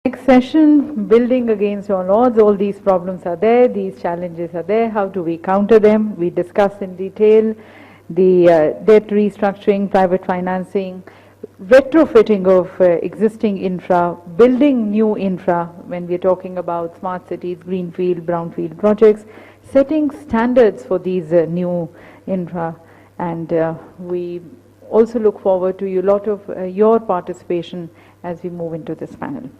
Next session, building against all odds. All these problems are there, these challenges are there. How do we counter them? We discuss in detail the debt restructuring, private financing, retrofitting of existing infra, building new infra when we're talking about smart cities, greenfield, brownfield projects, setting standards for these new infra. And we also look forward to a lot of your participation as we move into this panel.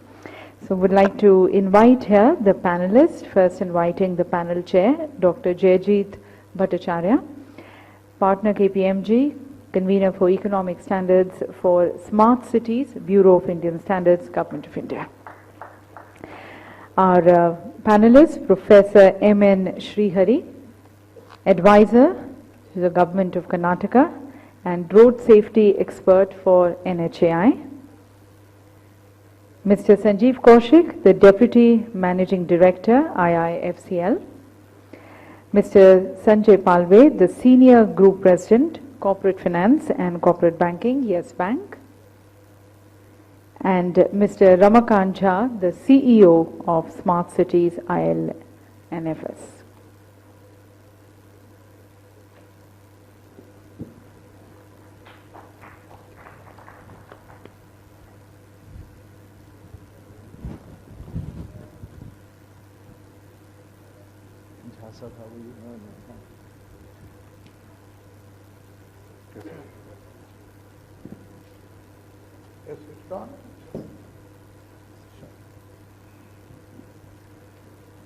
So would like to invite here the panelists, first inviting the panel chair, Dr. Jayjeet Bhattacharya, partner KPMG, convener for economic standards for Smart Cities, Bureau of Indian Standards, Government of India. Our panelist, Professor M.N. Srihari, advisor to the Government of Karnataka and road safety expert for NHAI. Mr. Sanjeev Kaushik, the Deputy Managing Director, IIFCL. Mr. Sanjay Palve, the Senior Group President, Corporate Finance and Corporate Banking, Yes Bank. And Mr. Ramakant Jha, the CEO of Smart Cities, ILNFS. Yes, it's on.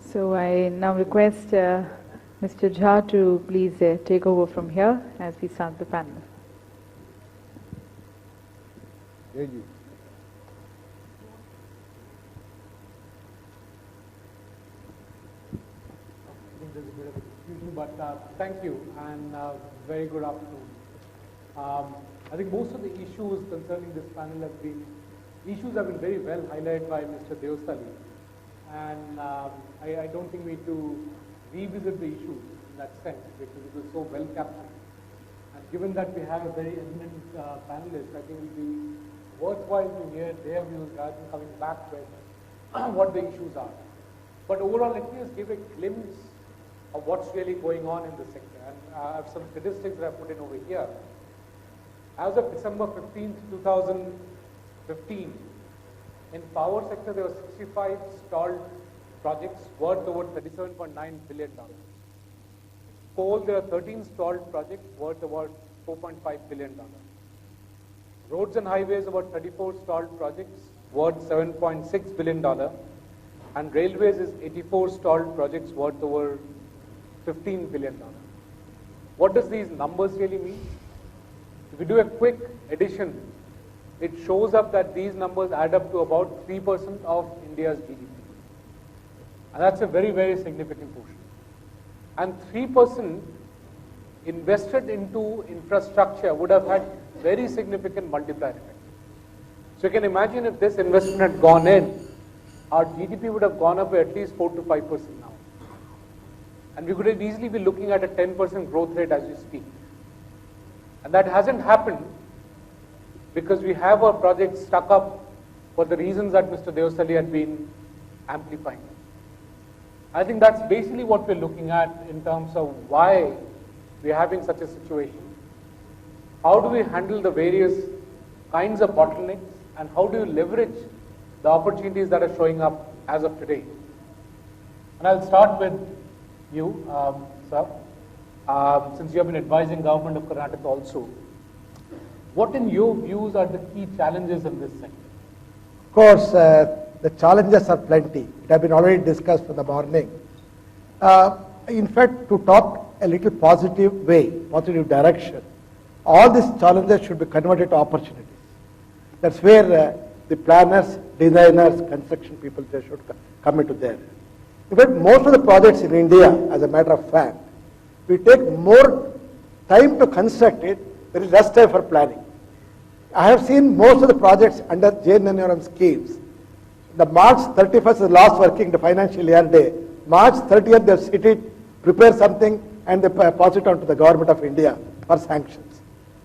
So I now request Mr. Jha to please take over from here as we start the panel. But thank you and very good afternoon. I think most of the issues concerning this panel have been very well highlighted by Mr. Deosali, and I don't think we need to revisit the issues in that sense because it was so well captured. And given that we have a very eminent panelist, I think it will be worthwhile to hear their views rather than coming back with what the issues are. But overall, let me just give a glimpse of what's really going on in the sector. And I have some statistics that I put in over here. As of December 15th, 2015, in power sector there were 65 stalled projects worth over $37.9 billion. Coal, there are 13 stalled projects worth about $4.5 billion. Roads and highways, about 34 stalled projects worth $7.6 billion. And railways is 84 stalled projects worth over $15 billion. What does these numbers really mean? If we do a quick addition, it shows up that these numbers add up to about 3% of India's GDP. And that's a very, very significant portion. And 3% invested into infrastructure would have had very significant multiplier effect. So you can imagine if this investment had gone in, our GDP would have gone up by at least 4 to 5% now. And we could easily be looking at a 10% growth rate as we speak. And that hasn't happened because we have our projects stuck up for the reasons that Mr. Deosali had been amplifying. I think that's basically what we're looking at in terms of why we're having such a situation. How do we handle the various kinds of bottlenecks and how do you leverage the opportunities that are showing up as of today? And I'll start with you, sir. Since you have been advising Government of Karnataka also, what in your views are the key challenges in this sector? Of course, the challenges are plenty. It has been already discussed in the morning. In fact, to talk a little positive way, positive direction, all these challenges should be converted to opportunities. That's where the planners, designers, construction people, they should come into there. In fact, most of the projects in India, as a matter of fact, we take more time to construct it, there is less time for planning. I have seen most of the projects under JNNRM schemes. The March 31st is the last working the financial year day. March 30th they sit it, prepare something and they pass it on to the Government of India for sanctions.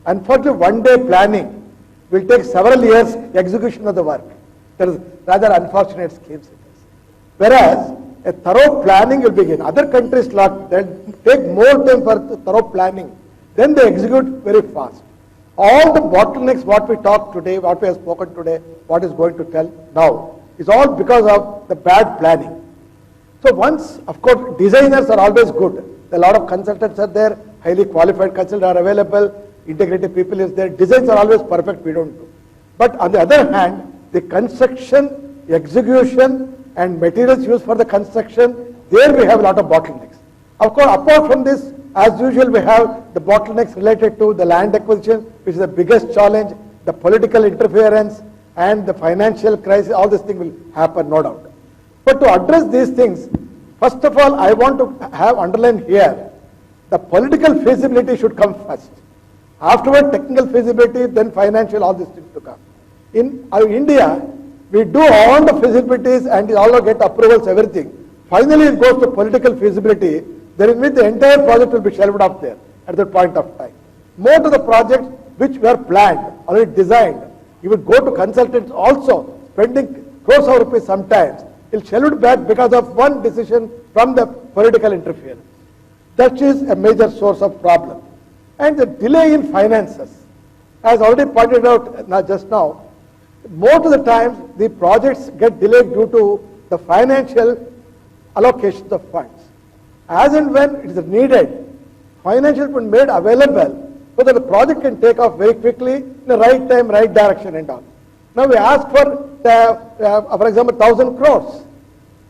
Unfortunately, one day planning will take several years execution of the work. There is rather unfortunate schemes it is. Whereas a thorough planning will begin. Other countries they take more time for thorough planning, then they execute very fast. All the bottlenecks what we talked today, what we have spoken today, what is going to tell now, is all because of the bad planning. So once, of course, designers are always good. A lot of consultants are there, highly qualified consultants are available, integrated people is there. Designs are always perfect, we don't do. But on the other hand, the construction, execution, and materials used for the construction, there we have a lot of bottlenecks. Of course, apart from this, as usual, we have the bottlenecks related to the land acquisition, which is the biggest challenge, the political interference, and the financial crisis. All these things will happen, no doubt. But to address these things, first of all, I want to have underlined here, the political feasibility should come first. Afterward, technical feasibility, then financial, all these things to come. In India, we do all the feasibilities and all get approvals, everything. Finally, it goes to political feasibility. Then in which the entire project will be shelved off there at that point of time. More to the projects which were planned, already designed. You will go to consultants also, spending crores of rupees sometimes. He'll shelve it back because of one decision from the political interference. That is a major source of problem. And the delay in finances, as already pointed out just now, most of the times the projects get delayed due to the financial allocations of funds. As and when it is needed, financial has been made available so that the project can take off very quickly in the right time, right direction and all. Now we ask for example, 1,000 crores.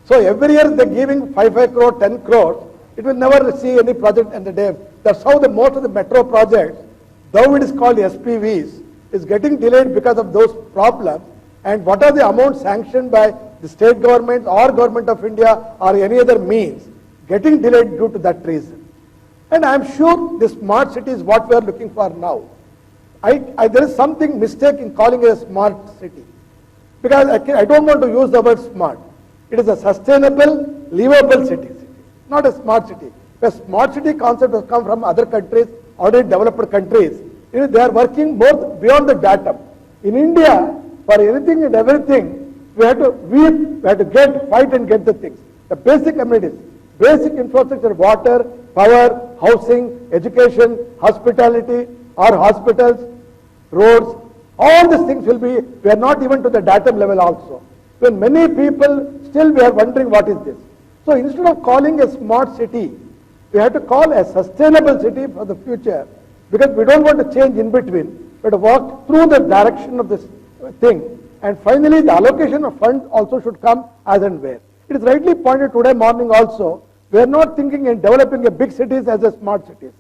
So every year they're giving 5 crore, 10 crores. It will never see any project in the day. That's how the most of the metro projects, though it is called SPVs, is getting delayed because of those problems. And what are the amounts sanctioned by the state government or government of India or any other means, getting delayed due to that reason. And I am sure the smart city is what we are looking for now. There is something mistake in calling it a smart city. Because I don't want to use the word smart. It is a sustainable, livable city, not a smart city. The smart city concept has come from other countries, already developed countries. They are working more beyond the datum. In India, for anything and everything, we have to fight and get the things. The basic amenities, basic infrastructure, water, power, housing, education, hospitality, or hospitals, roads, all these things will be, we are not even to the datum level also. When many people, still we are wondering what is this. So instead of calling a smart city, we have to call a sustainable city for the future, because we don't want to change in between, but to walk through the direction of this thing. And finally, the allocation of funds also should come as and where. It is rightly pointed today morning also, we are not thinking in developing a big cities as a smart cities.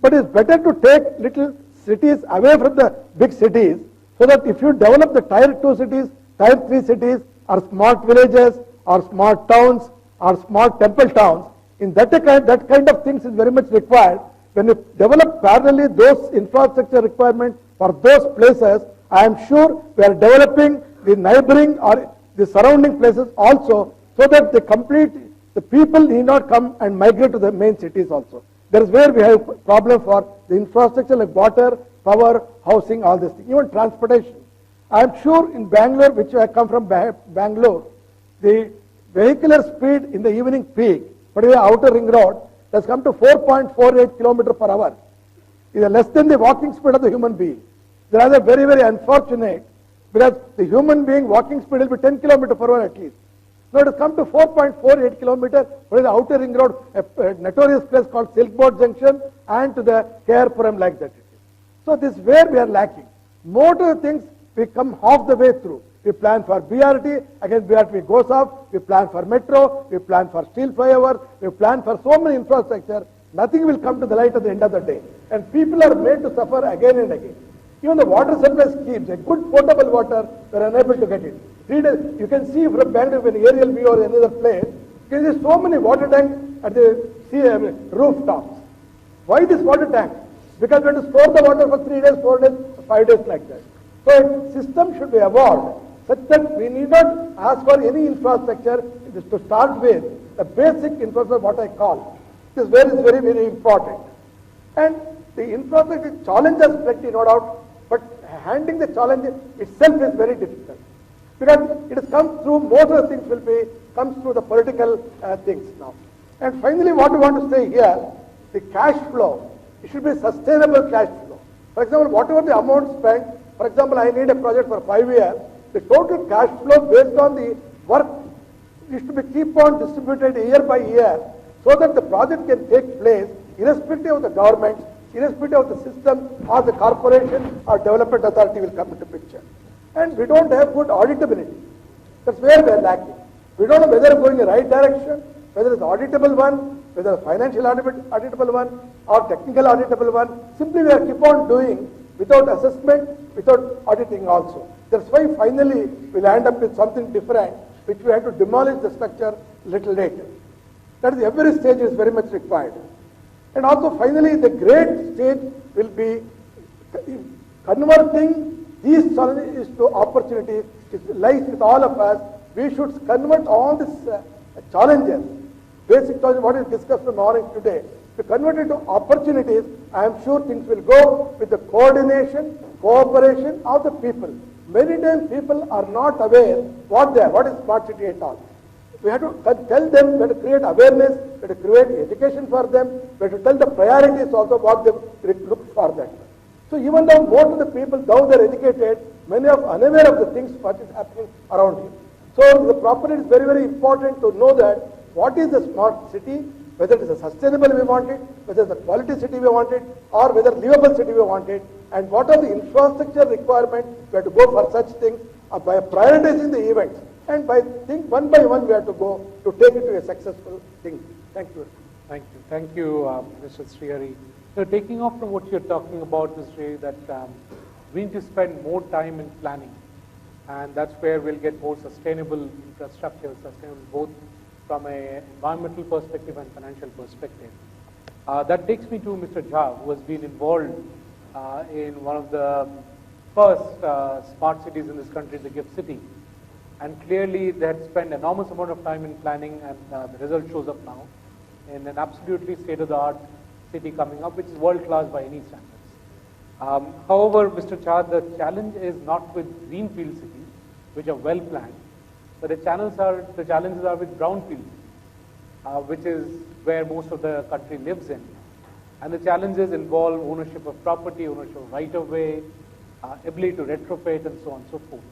But it's better to take little cities away from the big cities, so that if you develop the tier 2 cities, tier 3 cities, or smart villages, or smart towns, or smart temple towns, in that kind of things is very much required. When you develop parallelly those infrastructure requirements for those places, I am sure we are developing the neighboring or the surrounding places also, so that the people need not come and migrate to the main cities also. That is where we have problem for the infrastructure like water, power, housing, all these things, even transportation. I am sure in Bangalore, which I come from Bangalore, the vehicular speed in the evening peak, particularly outer ring road, has come to 4.48 km per hour. It is less than the walking speed of the human being. They are very, very unfortunate, because the human being walking speed will be 10 km per hour at least. Now it has come to 4.48 km for the outer ring road, a notorious place called Silk Board Junction, and to the Kerpuram like that. So this is where we are lacking. More to the things, we come half the way through. We plan for BRT, again BRT goes off, we plan for metro, we plan for steel flyover, we plan for so many infrastructure, nothing will come to the light at the end of the day. And people are made to suffer again and again. Even the water supply schemes, a good potable water, we are unable to get it. 3 days, you can see from Bangalore, when aerial view or any other place, you can see so many water tanks at the rooftops. Why this water tank? Because we have to store the water for 3 days, 4 days, 5 days like that. So a system should be evolved such that we need not ask for any infrastructure. To start with, the basic infrastructure, what I call, this is very, very important. And the infrastructure challenges plenty, no doubt, but handling the challenge itself is very difficult. Because it has come through, most of the things comes through the political things now. And finally, what we want to say here, the cash flow, it should be sustainable cash flow. For example, whatever the amount spent, for example, I need a project for 5 years, the total cash flow based on the work is to be keep on distributed year by year so that the project can take place irrespective of the government, irrespective of the system or the corporation or development authority will come into picture. And we don't have good auditability. That's where we are lacking. We don't know whether we're going in the right direction, whether it's auditable one, whether it's financial auditable one, or technical auditable one. Simply we are keep on doing without assessment, without auditing also. That's why finally we'll end up with something different, which we have to demolish the structure little later. That is, every stage is very much required. And also finally the great stage will be converting these challenges to opportunities. It lies with all of us. We should convert all these challenges, basic challenges, what is discussed in the morning today, to convert into opportunities. I am sure things will go with the coordination, cooperation of the people. Many times people are not aware what is smart city at all. We have to tell them, we have to create awareness, we have to create education for them, we have to tell the priorities also what they look for that. So even though most of the people, though they are educated, many are unaware of the things what is happening around you. So the property is very, very important to know that what is the smart city, whether it is a sustainable we want it, whether it's a quality city we want it, or whether livable city we want it, and what are the infrastructure requirements we have to go for such things by prioritizing the events. And by one by one we have to go to take it to a successful thing. Thank you. Thank you. Thank you, Mr. Srihari. So taking off from what you're talking about, Mr. Srihari, that we need to spend more time in planning. And that's where we'll get more sustainable infrastructure, sustainable both from an environmental perspective and financial perspective. That takes me to Mr. Jha, who has been involved in one of the first smart cities in this country, the GIFT City. And clearly they had spent enormous amount of time in planning, and the result shows up now in an absolutely state-of-the-art city coming up, which is world-class by any standards. However, Mr. Jha, the challenge is not with greenfield cities, which are well planned, but the challenges are with brownfield cities, which is where most of the country lives in. And the challenges involve ownership of property, ownership of right-of-way, ability to retrofit, and so on and so forth.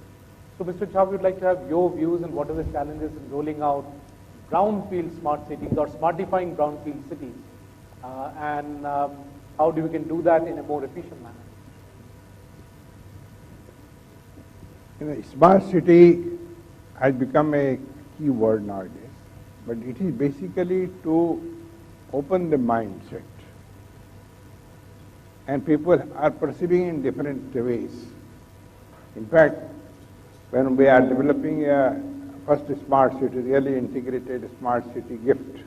So, Mr. Jha, we would like to have your views on what are the challenges in rolling out brownfield smart cities or smartifying brownfield cities, and how we can do that in a more efficient manner. Smart city has become a key word nowadays, but it is basically to open the mindset. And people are perceiving in different ways. In fact, when we are developing a first smart city, really integrated smart city GIFT,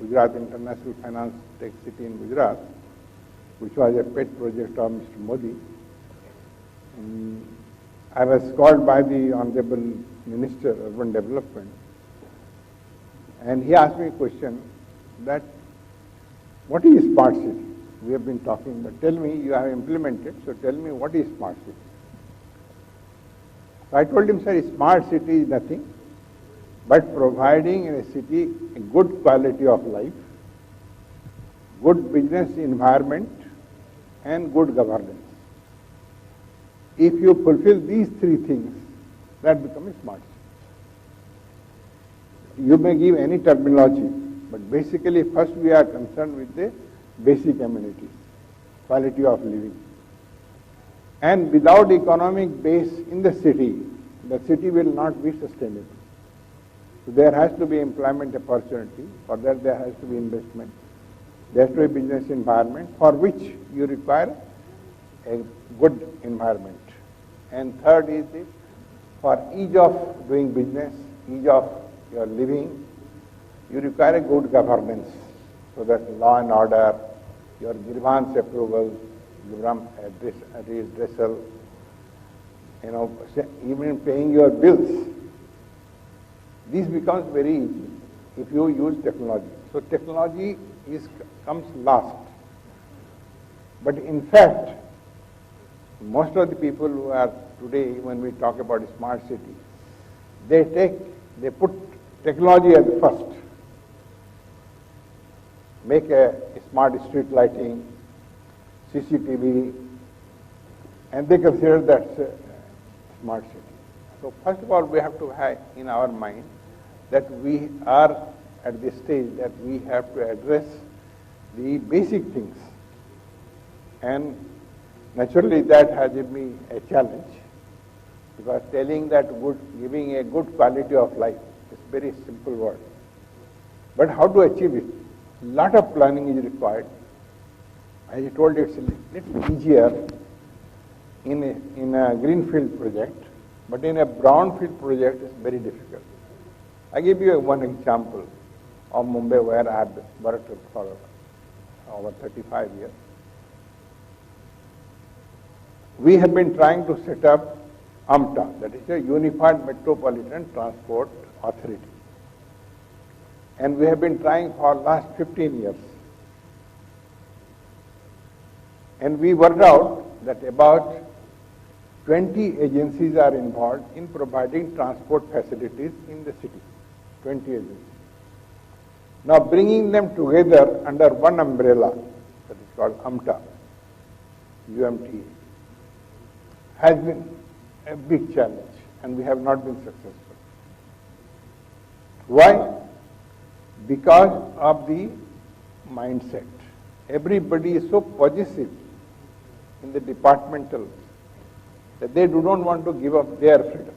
Gujarat International Finance Tech City in Gujarat, which was a pet project of Mr. Modi, I was called by the Honorable Minister of Urban Development, and he asked me a question that, what is smart city? We have been talking, but tell me, you have implemented, so tell me what is smart city? So I told him, sir, smart city is nothing but providing in a city a good quality of life, good business environment, and good governance. If you fulfill these three things, that becomes smart city. You may give any terminology, but basically first we are concerned with the basic amenities, quality of living. And without economic base in the city will not be sustainable. So there has to be employment opportunity, for that there has to be investment. There has to be business environment for which you require a good environment. And third is this, for ease of doing business, ease of your living, you require a good governance, so that law and order, your grievance approval, redressal, even paying your bills. This becomes very easy if you use technology. So technology comes last. But in fact, most of the people who are today, when we talk about smart city, they put technology as first. Make a smart street lighting, CCTV, and they consider that's a smart city. So first of all, we have to have in our mind that we are at this stage that we have to address the basic things. And naturally that has given me a challenge, because telling that giving a good quality of life is very simple word. But how to achieve it? Lot of planning is required. As I told you, it's a little easier in a greenfield project, but in a brownfield project it's very difficult. I give you one example of Mumbai where I have worked for over 35 years. We have been trying to set up AMTA, that is a Unified Metropolitan Transport Authority. And we have been trying for last 15 years. And we worked out that about 20 agencies are involved in providing transport facilities in the city. 20 agencies. Now bringing them together under one umbrella, that is called AMTA, UMTA, has been a big challenge, and we have not been successful. Why? Because of the mindset. Everybody is so possessive in the departmental that they do not want to give up their freedom.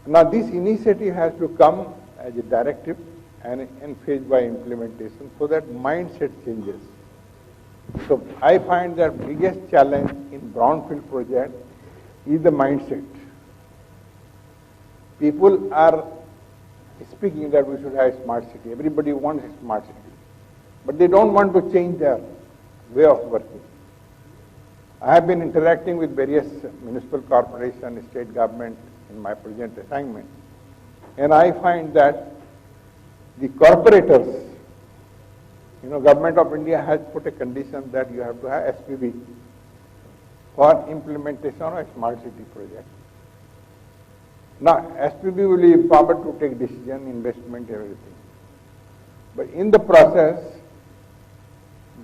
Now this initiative has to come as a directive and phased by implementation so that mindset changes. So I find that biggest challenge in brownfield project is the mindset. People are speaking that we should have a smart city. Everybody wants a smart city. But they don't want to change their way of working. I have been interacting with various municipal corporations, state government in my present assignment. And I find that the corporators, Government of India has put a condition that you have to have SPV for implementation of a smart city project. Now, SPV will be empowered to take decision, investment, everything. But in the process,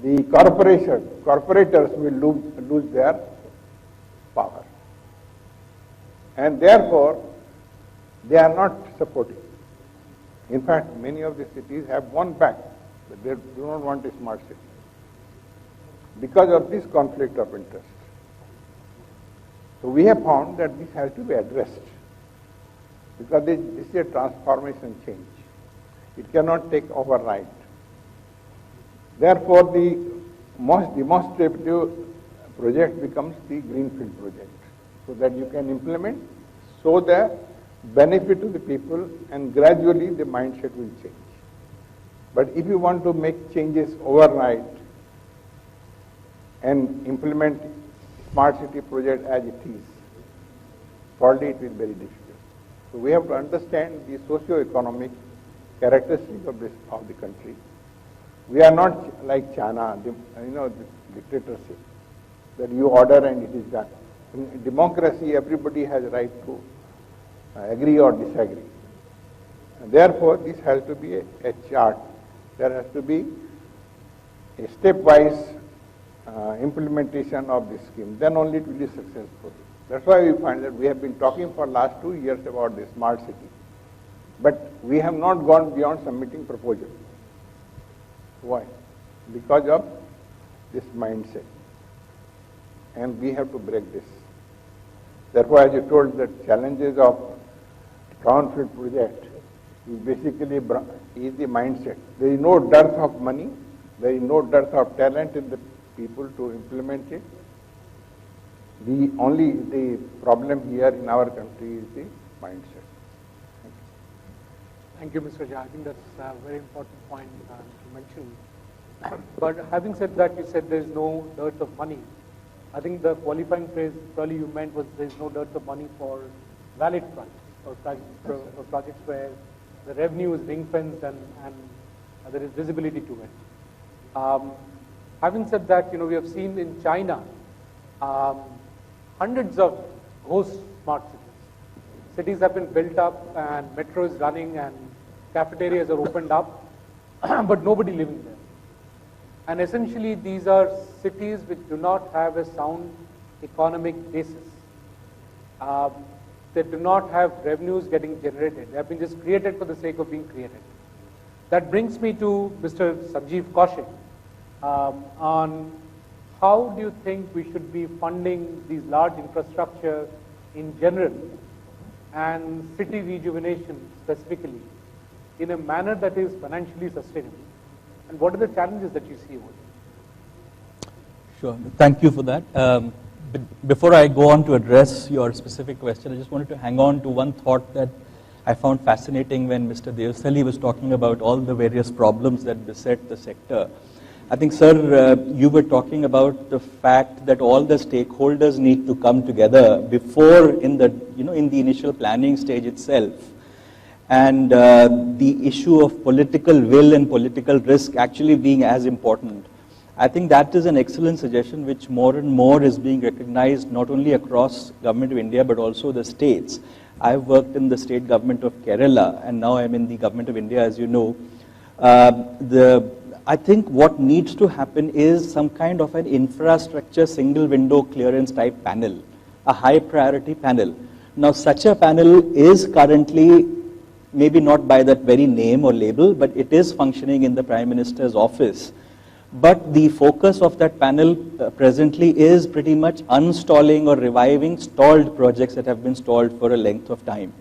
the corporators will lose their power. And therefore, they are not supporting. In fact, many of the cities have won back, but they do not want a smart city because of this conflict of interest. So we have found that this has to be addressed because this is a transformation change. It cannot take overnight. Therefore, the most demonstrative project becomes the greenfield project, so that you can implement, so the benefit to the people, and gradually the mindset will change. But if you want to make changes overnight and implement smart city project as it is, probably it will be very difficult. So we have to understand the socio-economic characteristics of the country. We are not like China, the dictatorship, that you order and it is done. In democracy, everybody has a right to agree or disagree. And therefore, this has to be a chart. There has to be a stepwise implementation of this scheme. Then only it will be successful. That's why we find that we have been talking for last 2 years about the smart city. But we have not gone beyond submitting proposal. Why? Because of this mindset. And we have to break this. Therefore, as you told, the challenges of brownfield project is basically is the mindset. There is no dearth of money, there is no dearth of talent in the people to implement it. The problem here in our country is the mindset. Thank you, Mr. Jha. I think that's a very important point to mention. But having said that, you said there is no dearth of money. I think the qualifying phrase probably you meant was there is no dearth of money for valid projects, or projects where the revenue is ring-fenced and there is visibility to it. Having said that, we have seen in China hundreds of ghost smart cities. cities have been built up and metro is running and cafeterias are opened up, but nobody living there. And essentially these are cities which do not have a sound economic basis. They do not have revenues getting generated. They have been just created for the sake of being created. That brings me to Mr. Sanjeev Kaushik on how do you think we should be funding these large infrastructure in general and city rejuvenation specifically in a manner that is financially sustainable? And what are the challenges that you see over there? Sure, thank you for that. But before I go on to address your specific question, I just wanted to hang on to one thought that I found fascinating when Mr. Devasali was talking about all the various problems that beset the sector. I think, sir, you were talking about the fact that all the stakeholders need to come together before in the initial planning stage itself. And the issue of political will and political risk actually being as important. I think that is an excellent suggestion which more and more is being recognized not only across Government of India but also the states. I've worked in the state government of Kerala and now I'm in the Government of India, as you know. I think what needs to happen is some kind of an infrastructure single window clearance type panel, a high priority panel. Now such a panel is currently, maybe not by that very name or label, but it is functioning in the Prime Minister's office. But the focus of that panel presently is pretty much uninstalling or reviving stalled projects that have been stalled for a length of time.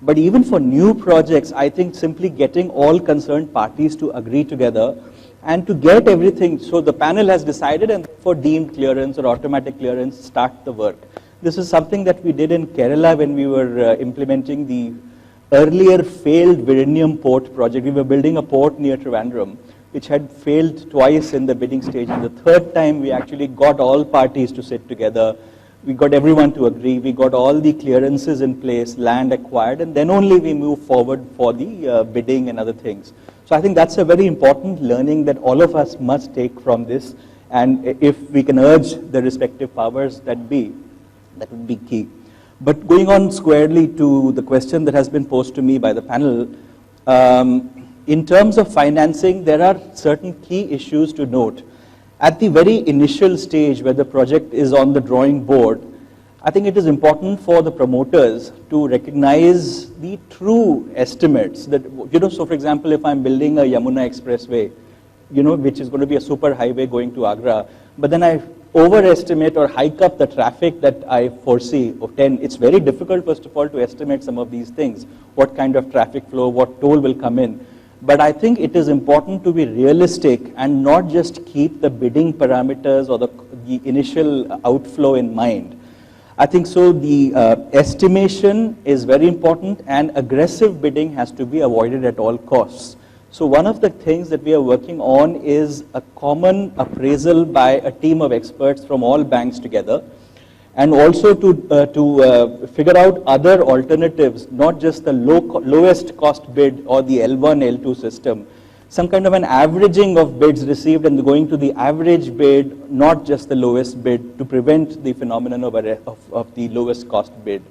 But even for new projects, I think simply getting all concerned parties to agree together and to get everything, so the panel has decided and for deemed clearance or automatic clearance, start the work. This is something that we did in Kerala when we were implementing the earlier failed Vizhinjam port project. We were building a port near Trivandrum, which had failed twice in the bidding stage. And the third time, we actually got all parties to sit together. We got everyone to agree. We got all the clearances in place, land acquired, and then only we move forward for the bidding and other things. So I think that's a very important learning that all of us must take from this. And if we can urge the respective powers that would be key. But going on squarely to the question that has been posed to me by the panel, in terms of financing, there are certain key issues to note. At the very initial stage where the project is on the drawing board, I think it is important for the promoters to recognize the true estimates that, so for example, if I'm building a Yamuna Expressway, which is going to be a super highway going to Agra, but then I overestimate or hike up the traffic that I foresee of 10, it's very difficult, first of all, to estimate some of these things, what kind of traffic flow, what toll will come in. But I think it is important to be realistic and not just keep the bidding parameters or the initial outflow in mind. I think so the estimation is very important and aggressive bidding has to be avoided at all costs. So one of the things that we are working on is a common appraisal by a team of experts from all banks together, and also to figure out other alternatives, not just the lowest cost bid or the L1, L2 system, some kind of an averaging of bids received and going to the average bid, not just the lowest bid, to prevent the phenomenon of the lowest cost bid.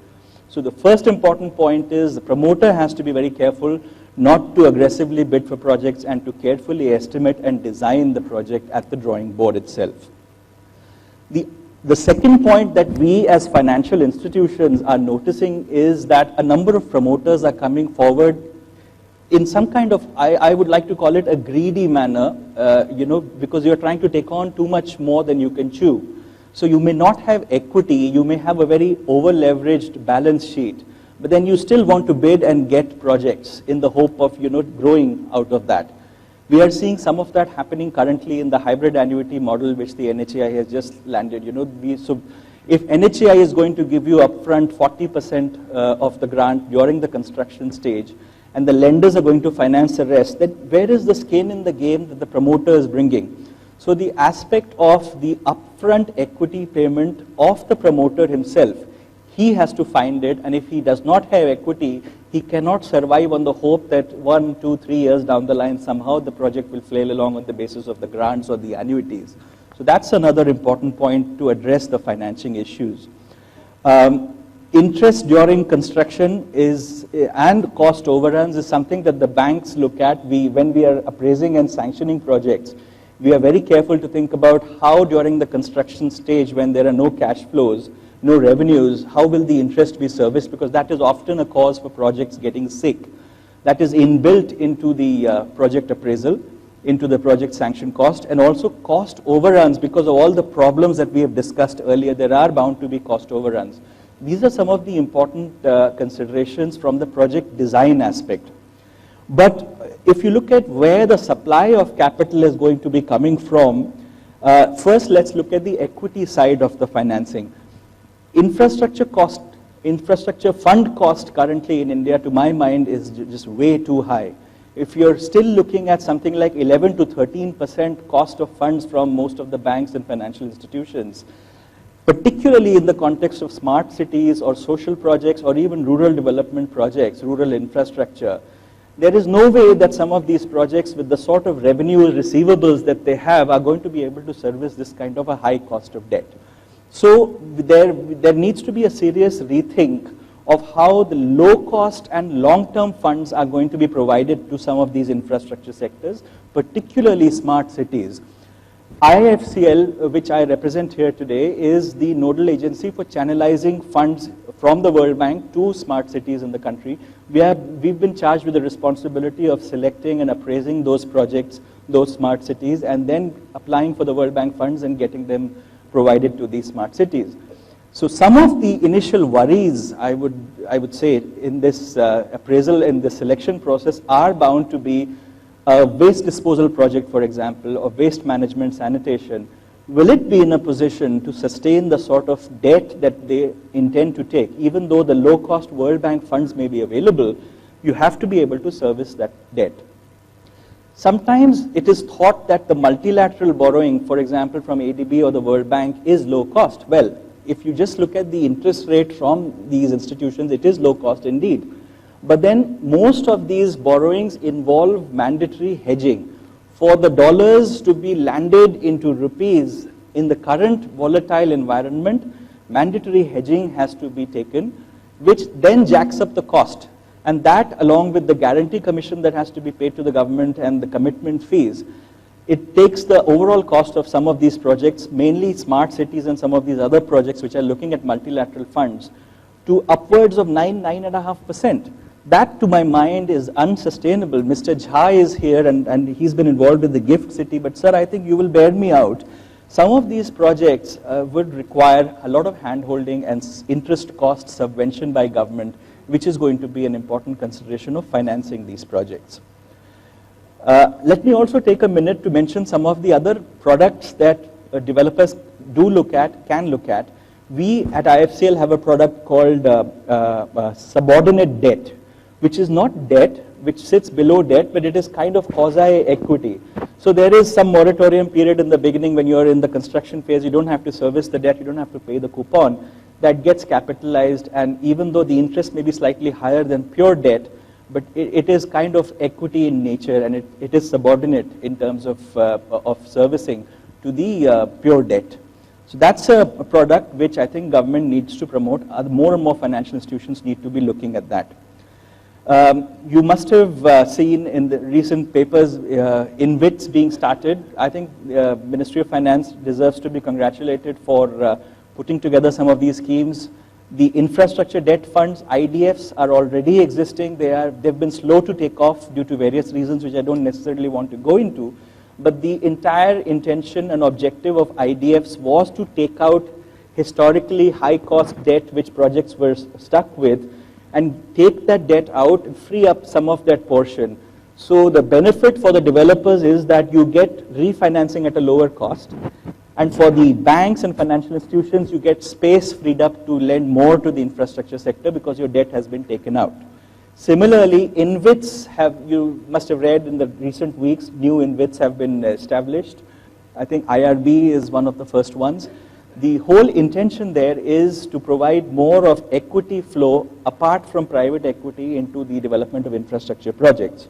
So the first important point is the promoter has to be very careful not to aggressively bid for projects and to estimate and design the project at the drawing board itself. The second point that we as financial institutions are noticing is that a number of promoters are coming forward in some kind of, I would like to call it a greedy manner, because you're trying to take on too much more than you can chew. So you may not have equity, you may have a very over-leveraged balance sheet, but then you still want to bid and get projects in the hope of, growing out of that. We are seeing some of that happening currently in the hybrid annuity model which the NHAI has just landed. So if NHAI is going to give you upfront 40% of the grant during the construction stage, and the lenders are going to finance the rest, then where is the skin in the game that the promoter is bringing? So the aspect of the upfront equity payment of the promoter himself, he has to find it, and if he does not have equity, he cannot survive on the hope that 1, 2, 3 years down the line, somehow the project will flail along on the basis of the grants or the annuities. So that's another important point to address the financing issues. interest during construction is, and cost overruns is something that the banks look at. When we are appraising and sanctioning projects, we are very careful to think about how during the construction stage, when there are no cash flows, no revenues, how will the interest be serviced, because that is often a cause for projects getting sick. That is inbuilt into the project appraisal, into the project sanction cost, and also cost overruns. Because of all the problems that we have discussed earlier, there are bound to be cost overruns. These are some of the important considerations from the project design aspect. But if you look at where the supply of capital is going to be coming from, first let's look at the equity side of the financing. Infrastructure fund cost currently in India, to my mind, is just way too high. If you're still looking at something like 11 to 13% cost of funds from most of the banks and financial institutions, particularly in the context of smart cities or social projects or even rural development projects, rural infrastructure, there is no way that some of these projects with the sort of revenue receivables that they have are going to be able to service this kind of a high cost of debt. So there needs to be a serious rethink of how the low cost and long-term funds are going to be provided to some of these infrastructure sectors, particularly smart cities. IIFCL, which I represent here today, is the nodal agency for channelizing funds from the World Bank to smart cities in the country. We've been charged with the responsibility of selecting and appraising those projects, those smart cities, and then applying for the World Bank funds and getting them provided to these smart cities. So some of the initial worries, I would say, in this appraisal, in the selection process, are bound to be a waste disposal project, for example, or waste management sanitation. Will it be in a position to sustain the sort of debt that they intend to take? Even though the low-cost World Bank funds may be available, you have to be able to service that debt. Sometimes it is thought that the multilateral borrowing, for example, from ADB or the World Bank, is low cost. Well, if you just look at the interest rate from these institutions, it is low cost indeed. But then most of these borrowings involve mandatory hedging. For the dollars to be landed into rupees in the current volatile environment, mandatory hedging has to be taken, which then jacks up the cost. And that, along with the guarantee commission that has to be paid to the government and the commitment fees, it takes the overall cost of some of these projects, mainly smart cities and some of these other projects which are looking at multilateral funds, to upwards of 9.5%. That, to my mind, is unsustainable. Mr. Jha is here and he's been involved with the GIFT City, but sir, I think you will bear me out. Some of these projects would require a lot of hand-holding and interest cost subvention by government, which is going to be an important consideration of financing these projects. Let me also take a minute to mention some of the other products that developers do look at, can look at. We at IIFCL have a product called subordinate debt, which is not debt, which sits below debt, but it is kind of quasi-equity. So there is some moratorium period in the beginning when you're in the construction phase. You don't have to service the debt, you don't have to pay the coupon. That gets capitalized, and even though the interest may be slightly higher than pure debt, but it is kind of equity in nature, and it is subordinate in terms of servicing to the pure debt. So that's a product which I think government needs to promote. More and more financial institutions need to be looking at that. You must have seen in the recent papers InvITs being started. I think Ministry of Finance deserves to be congratulated for putting together some of these schemes. The infrastructure debt funds, IDFs, are already existing. They've been slow to take off due to various reasons which I don't necessarily want to go into. But the entire intention and objective of IDFs was to take out historically high cost debt which projects were stuck with, and take that debt out and free up some of that portion. So the benefit for the developers is that you get refinancing at a lower cost. And for the banks and financial institutions, you get space freed up to lend more to the infrastructure sector because your debt has been taken out. Similarly, InvITs you must have read in the recent weeks, new InvITs have been established. I think IRB is one of the first ones. The whole intention there is to provide more of equity flow apart from private equity into the development of infrastructure projects.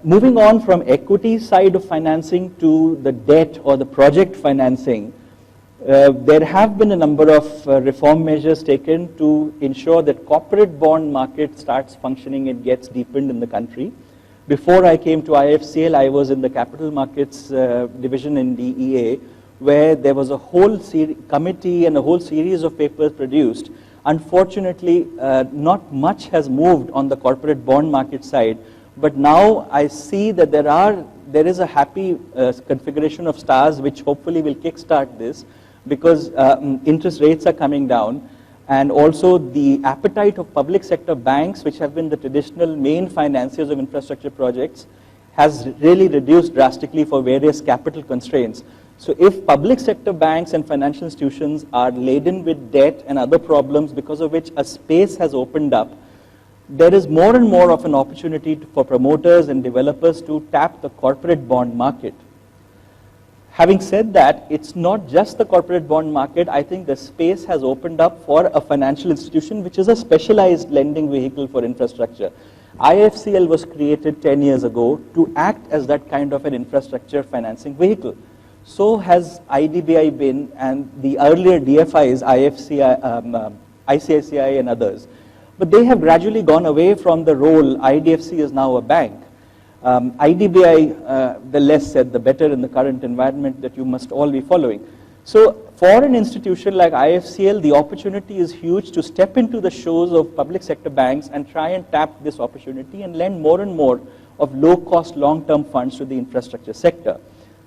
Moving on from equity side of financing to the debt or the project financing, There have been a number of reform measures taken to ensure that corporate bond market starts functioning and gets deepened in the country. Before I came to IFCL, I was in the capital markets division in DEA, where there was a whole committee and a whole series of papers produced. Unfortunately, not much has moved on the corporate bond market side, but now I see that there is a happy configuration of stars which hopefully will kickstart this, because interest rates are coming down, and also the appetite of public sector banks, which have been the traditional main financiers of infrastructure projects, has really reduced drastically for various capital constraints. So if public sector banks and financial institutions are laden with debt and other problems because of which a space has opened up, there is more and more of an opportunity for promoters and developers to tap the corporate bond market. Having said that, it's not just the corporate bond market. I think the space has opened up for a financial institution which is a specialized lending vehicle for infrastructure. IFCL was created 10 years ago to act as that kind of an infrastructure financing vehicle. So has IDBI been, and the earlier DFIs, ICICI and others. But they have gradually gone away from the role. IDFC is now a bank. IDBI, the less said, the better in the current environment that you must all be following. So for an institution like IFCL, the opportunity is huge to step into the shoes of public sector banks and try and tap this opportunity and lend more and more of low-cost, long-term funds to the infrastructure sector.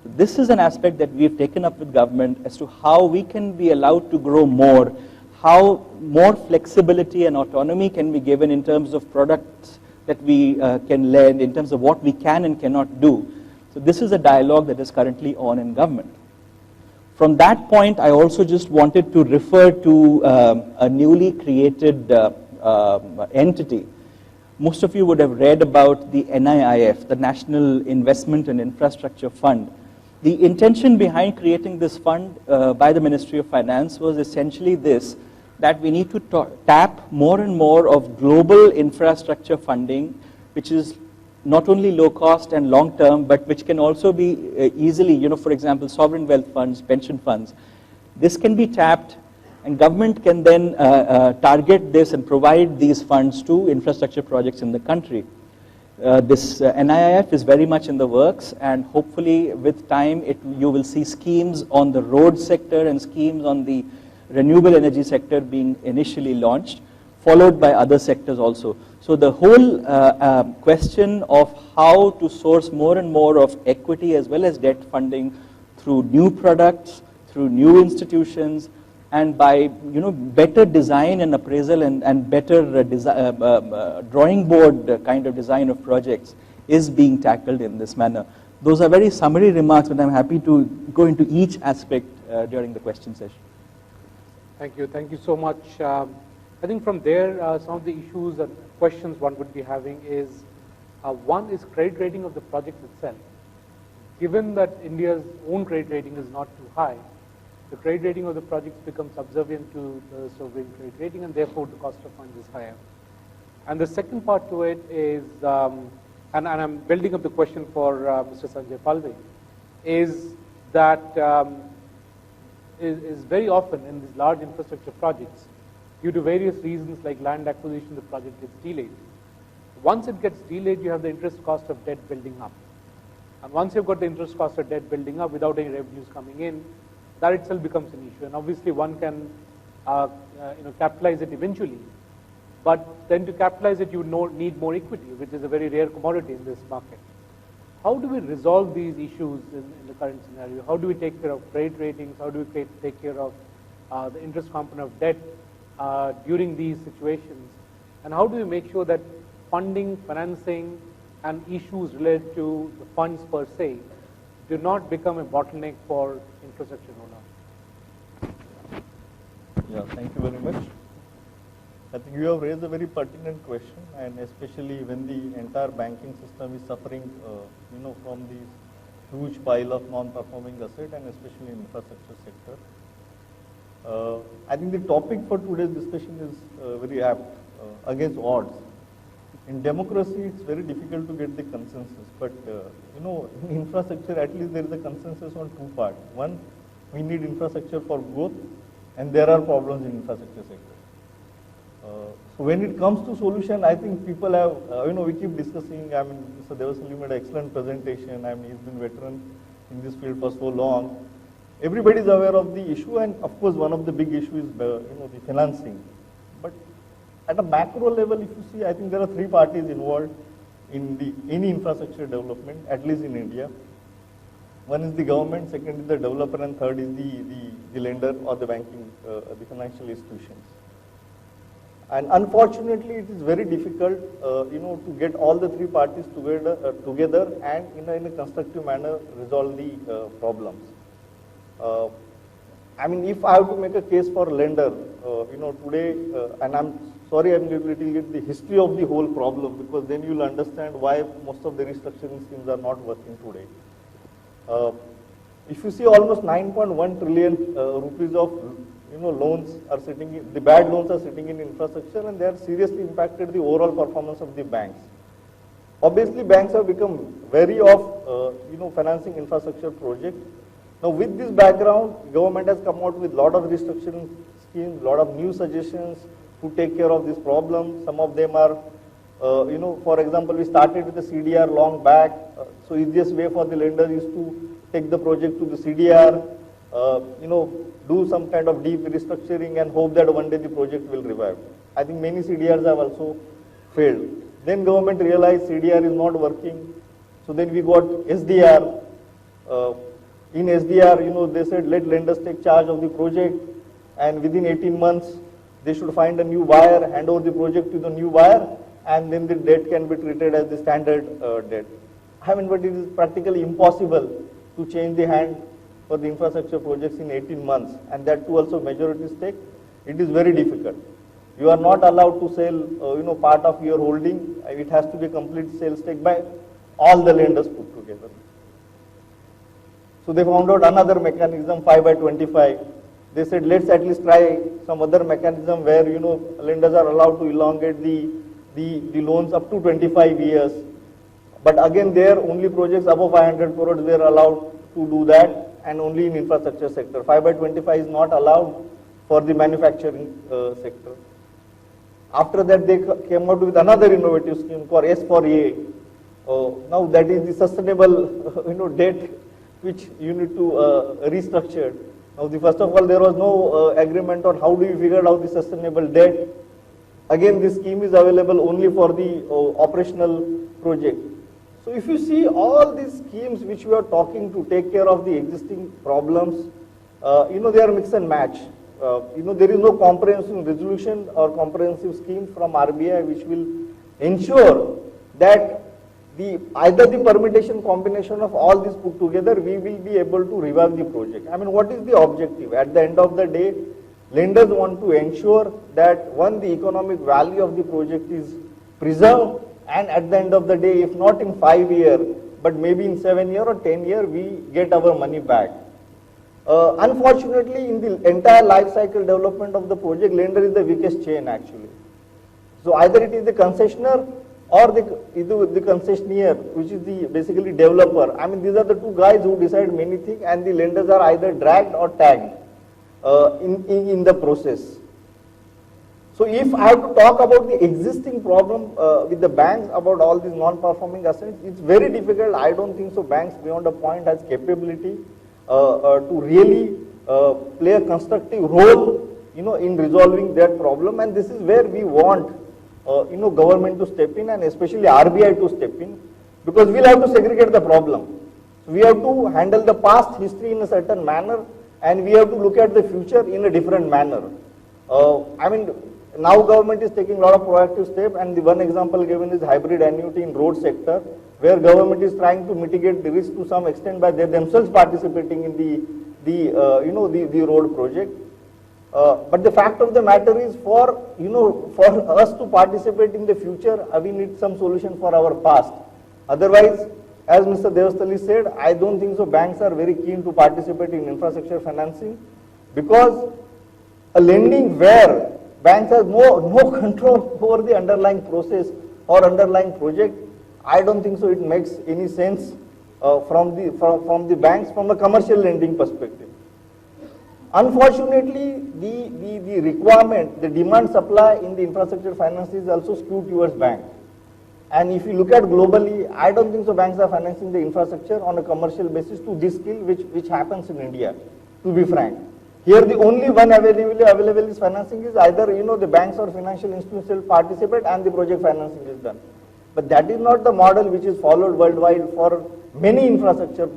This is an aspect that we've taken up with government as to how we can be allowed to grow more, how more flexibility and autonomy can be given in terms of products that we can lend, in terms of what we can and cannot do. So this is a dialogue that is currently on in government. From that point, I also just wanted to refer to a newly created entity. Most of you would have read about the NIIF, the National Investment and Infrastructure Fund. The intention behind creating this fund by the Ministry of Finance was essentially this, that we need to tap more and more of global infrastructure funding, which is not only low cost and long term, but which can also be easily, for example, sovereign wealth funds, pension funds. This can be tapped, and government can then target this and provide these funds to infrastructure projects in the country. This NIIF is very much in the works, and hopefully with time you will see schemes on the road sector and schemes on the renewable energy sector being initially launched, followed by other sectors also. So the whole question of how to source more and more of equity as well as debt funding through new products, through new institutions, and by better design and appraisal and better drawing board kind of design of projects is being tackled in this manner. Those are very summary remarks, but I'm happy to go into each aspect during the question session. Thank you so much. I think from there, some of the issues and questions one would be having is, one is credit rating of the project itself. Given that India's own credit rating is not too high, the credit rating of the projects becomes subservient to the sovereign credit rating, and therefore the cost of funds is higher. And the second part to it is, and I'm building up the question for Mr. Sanjay Palve, is that is very often in these large infrastructure projects, due to various reasons like land acquisition, the project gets delayed. Once it gets delayed, you have the interest cost of debt building up. And once you've got the interest cost of debt building up without any revenues coming in, that itself becomes an issue. And obviously one can capitalize it eventually. But then to capitalize it, you need more equity, which is a very rare commodity in this market. How do we resolve these issues in the current scenario? How do we take care of credit ratings? How do we take care of the interest component of debt during these situations? And how do we make sure that funding, financing, and issues related to the funds per se do not become a bottleneck for infrastructure rollout? Yeah, thank you very much. I think you have raised a very pertinent question, and especially when the entire banking system is suffering, from this huge pile of non-performing asset, and especially in infrastructure sector. I think the topic for today's discussion is very apt, against odds. In democracy, it's very difficult to get the consensus, but in infrastructure, at least there is a consensus on two parts. One, We need infrastructure for growth, and there are problems in infrastructure sector. So when it comes to solution, I think people have, we keep discussing. I mean, Mr. Devasali made an excellent presentation. I mean, he's been veteran in this field for so long. Everybody is aware of the issue, and of course, one of the big issues is, the financing. But at a macro level, if you see, I think there are three parties involved in any infrastructure development, at least in India. One is the government, second is the developer, and third is the lender or the banking, the financial institutions. And unfortunately, it is very difficult, to get all the three parties together and in a constructive manner resolve the problems. I mean, if I have to make a case for lender, today, and I'm sorry, I'm going to get the history of the whole problem, because then you'll understand why most of the restructuring schemes are not working today. If you see, almost 9.1 trillion rupees of loans are sitting in, the bad loans are sitting in infrastructure, and they are seriously impacted the overall performance of the banks. Obviously, banks have become wary of financing infrastructure projects. Now, with this background, government has come out with a lot of restructuring schemes, a lot of new suggestions to take care of this problem. Some of them are, for example, we started with the CDR long back. So easiest way for the lender is to take the project to the CDR, do some kind of deep restructuring and hope that one day the project will revive. I think many CDRs have also failed. Then government realized CDR is not working. So then we got SDR. In SDR, they said let lenders take charge of the project, and within 18 months, they should find a new buyer, hand over the project to the new buyer, and then the debt can be treated as the standard debt. I mean, but it is practically impossible to change the hand for the infrastructure projects in 18 months, and that too also majority stake. It is very difficult. You are not allowed to sell, part of your holding. It has to be a complete sales stake by all the lenders put together. So they found out another mechanism, 5/25. They said, let's at least try some other mechanism where, lenders are allowed to elongate the loans up to 25 years. But again, there only projects above 500 crores were allowed to do that, and only in infrastructure sector. 5/25 is not allowed for the manufacturing sector. After that, they came out with another innovative scheme called S4A. Now that is the sustainable, debt which you need to restructure. Now, first of all, there was no agreement on how do you figure out the sustainable debt. Again, this scheme is available only for the operational project. So, if you see all these schemes which we are talking to take care of the existing problems, they are mix and match. There is no comprehensive resolution or comprehensive scheme from RBI which will ensure that either the permutation combination of all this put together, we will be able to revive the project. I mean, what is the objective? At the end of the day, lenders want to ensure that one, the economic value of the project is preserved, and at the end of the day, if not in 5 years, but maybe in 7 years or 10 years, we get our money back. Unfortunately, in the entire life cycle development of the project, lender is the weakest chain actually. So either it is the concessionaire or the concessionaire, which is the basically developer. I mean, these are the two guys who decide many things, and the lenders are either dragged or tagged in the process. So if I have to talk about the existing problem with the banks about all these non-performing assets, it's very difficult. I don't think so banks beyond a point has capability to really play a constructive role, in resolving that problem. And this is where we want, government to step in, and especially RBI to step in, because we'll have to segregate the problem. So we have to handle the past history in a certain manner, and we have to look at the future in a different manner. I mean, now government is taking a lot of proactive steps, and the one example given is hybrid annuity in road sector, where government is trying to mitigate the risk to some extent by they themselves participating in the road project. But the fact of the matter is, for us to participate in the future, we need some solution for our past. Otherwise, as Mr. Devasali said, I don't think so banks are very keen to participate in infrastructure financing, because a lending where banks have no control over the underlying process or underlying project, I don't think so it makes any sense from the banks from a commercial lending perspective. Unfortunately, the requirement, the demand supply in the infrastructure finance is also skewed towards bank. And if you look at globally, I don't think so banks are financing the infrastructure on a commercial basis to this scale which happens in India, to be frank. Here the only one available is financing is either, the banks or financial institutions will participate and the project financing is done. But that is not the model which is followed worldwide for many infrastructure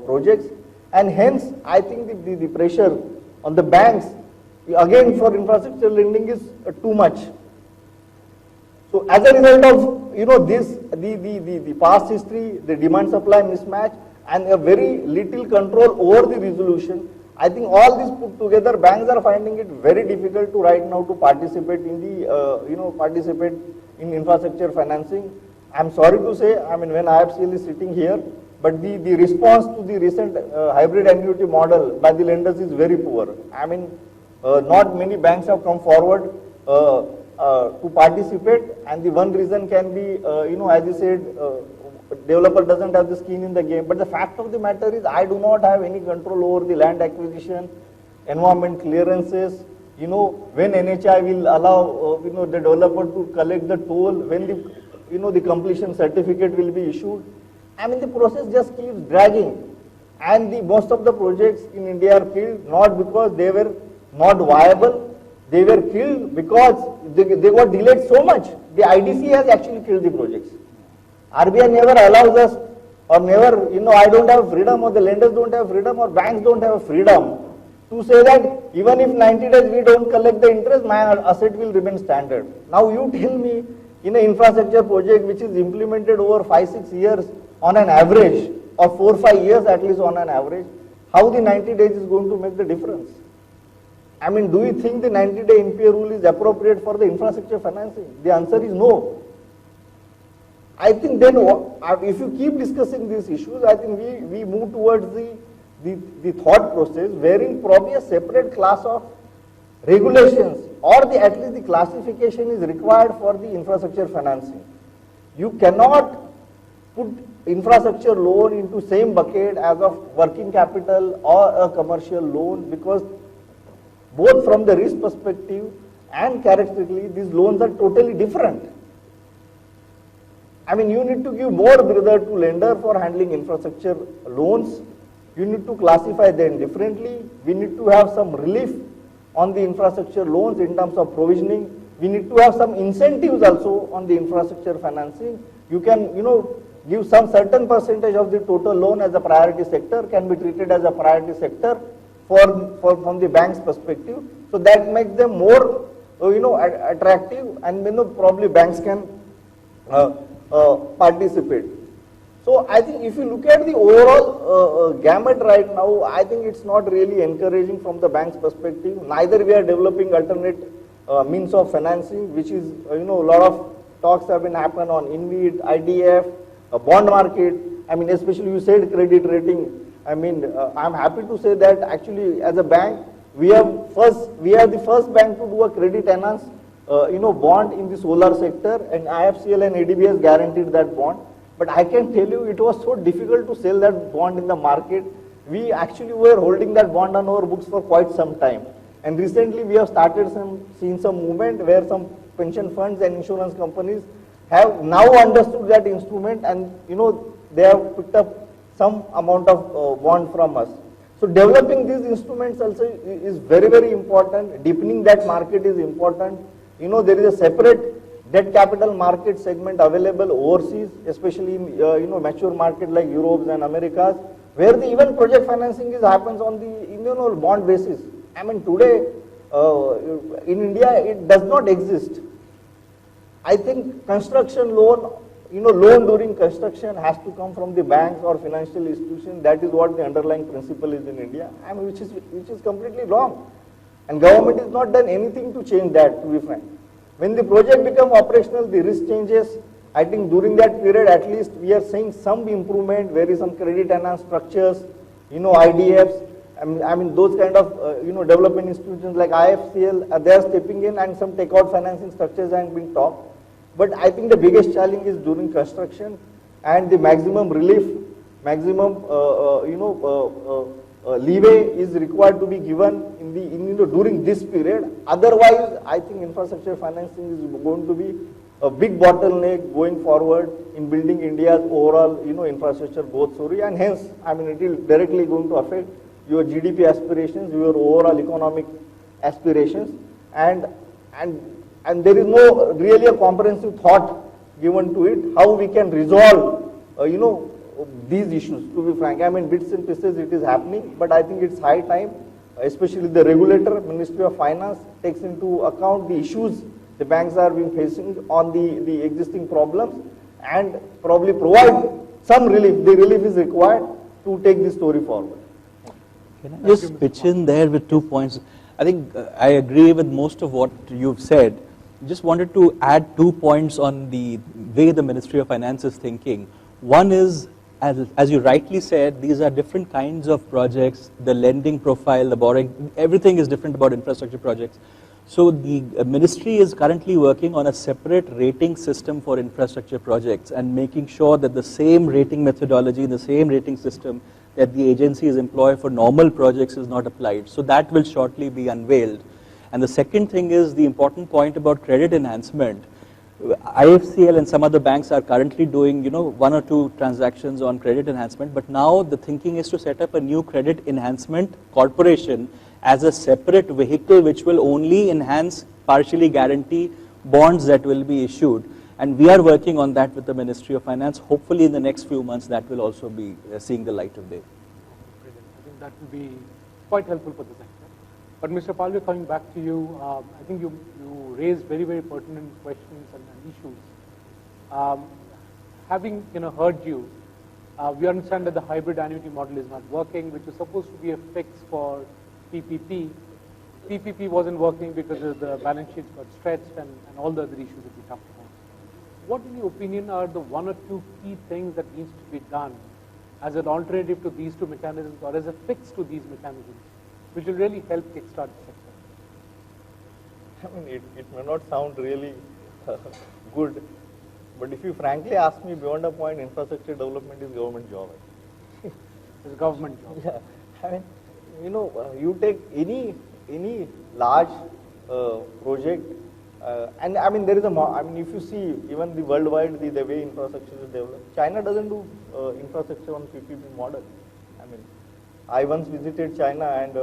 projects. And hence, I think the pressure on the banks, again for infrastructure lending is too much. So as a result of, this, the past history, the demand supply mismatch and a very little control over the resolution, I think all this put together, banks are finding it very difficult to right now to participate in the, participate in infrastructure financing. I'm sorry to say, when IFCL is sitting here, but the response to the recent hybrid annuity model by the lenders is very poor. Not many banks have come forward to participate, and the one reason can be, as you said, developer doesn't have the skin in the game. But the fact of the matter is, I do not have any control over the land acquisition, environment clearances. When NHI will allow, the developer to collect the toll, when the, the completion certificate will be issued. The process just keeps dragging, and most of the projects in India are killed not because they were not viable. They were killed because they got delayed so much. The IDC has actually killed the projects. RBI never allows us, or never, I don't have freedom, or the lenders don't have freedom, or banks don't have freedom to say that even if 90 days we don't collect the interest, my asset will remain standard. Now you tell me, in an infrastructure project which is implemented over 5-6 years on an average, or 4-5 years at least on an average, how the 90 days is going to make the difference? Do you think the 90-day NPA rule is appropriate for the infrastructure financing? The answer is no. I think then, if you keep discussing these issues, I think we move towards the thought process wherein probably a separate class of regulations or at least the classification is required for the infrastructure financing. You cannot put infrastructure loan into same bucket as of working capital or a commercial loan, because both from the risk perspective and characteristically, these loans are totally different. You need to give more brother to lender for handling infrastructure loans. You need to classify them differently. We need to have some relief on the infrastructure loans in terms of provisioning. We need to have some incentives also on the infrastructure financing. You can, give some certain percentage of the total loan as a priority sector, can be treated as a priority sector from the bank's perspective. So that makes them more, attractive, and probably banks can participate. So I think if you look at the overall gamut right now, I think it's not really encouraging from the bank's perspective. Neither we are developing alternate means of financing, which is, a lot of talks have been happened on InvIT, IDF, bond market. Especially you said credit rating. I'm happy to say that actually as a bank, we are the first bank to do a credit enhanced, bond in the solar sector, and IFCL and ADB guaranteed that bond. But I can tell you, it was so difficult to sell that bond in the market. We actually were holding that bond on our books for quite some time. And recently we have started seeing some movement where some pension funds and insurance companies have now understood that instrument, and they have picked up some amount of bond from us. So developing these instruments also is very, very important. Deepening that market is important. There is a separate debt capital market segment available overseas, especially in mature market like Europe and Americas, where the even project financing happens on the bond basis. Today in India it does not exist. I think construction loan, loan during construction has to come from the banks or financial institutions. That is what the underlying principle is in India, which is completely wrong. And government has not done anything to change that, to be frank. When the project becomes operational, the risk changes. I think during that period, at least we are seeing some improvement, where is some credit enhanced structures, IDFs. Those kind of development institutions like IFCL, they are stepping in, and some takeout financing structures have been talked. But I think the biggest challenge is during construction, and the maximum relief, maximum leeway is required to be given during this period. Otherwise, I think infrastructure financing is going to be a big bottleneck going forward in building India's overall, infrastructure growth story, and hence, I mean, it is directly going to affect your GDP aspirations, your overall economic aspirations, and there is no really a comprehensive thought given to it how we can resolve, these issues. To be frank, I mean, bits and pieces it is happening, but I think it's high time, especially the regulator, Ministry of Finance, takes into account the issues the banks are being facing on the existing problems, and probably provide some relief. The relief is required to take this story forward. Can I just pitch in there with 2 points? I think I agree with most of what you've said. Just wanted to add 2 points on the way the Ministry of Finance is thinking. One is, as you rightly said, these are different kinds of projects, the lending profile, the borrowing, everything is different about infrastructure projects. So the ministry is currently working on a separate rating system for infrastructure projects and making sure that the same rating methodology, the same rating system that the agencies employ for normal projects is not applied. So that will shortly be unveiled. And the second thing is the important point about credit enhancement. IFCL and some other banks are currently doing, 1 or 2 transactions on credit enhancement, but now the thinking is to set up a new credit enhancement corporation as a separate vehicle which will only enhance, partially guarantee bonds that will be issued. And we are working on that with the Ministry of Finance. Hopefully in the next few months that will also be seeing the light of day. Brilliant. I think that will be quite helpful for the sector. But Mr. Palve, coming back to you, I think you raised very, very pertinent questions and issues. Having heard you, we understand that the hybrid annuity model is not working, which was supposed to be a fix for PPP. PPP wasn't working because the balance sheets got stretched and all the other issues that we talked about. What, in your opinion, are the 1 or 2 key things that needs to be done as an alternative to these 2 mechanisms or as a fix to these mechanisms, which will really help kickstart the sector? I mean, it may not sound really good, but if you frankly ask me, beyond a point, infrastructure development is government job. It's a government job. Yeah, I mean, you take any large project, and I mean, there is if you see even the worldwide, the way infrastructure is developed, China doesn't do infrastructure on PPP model. I mean, I once visited China, and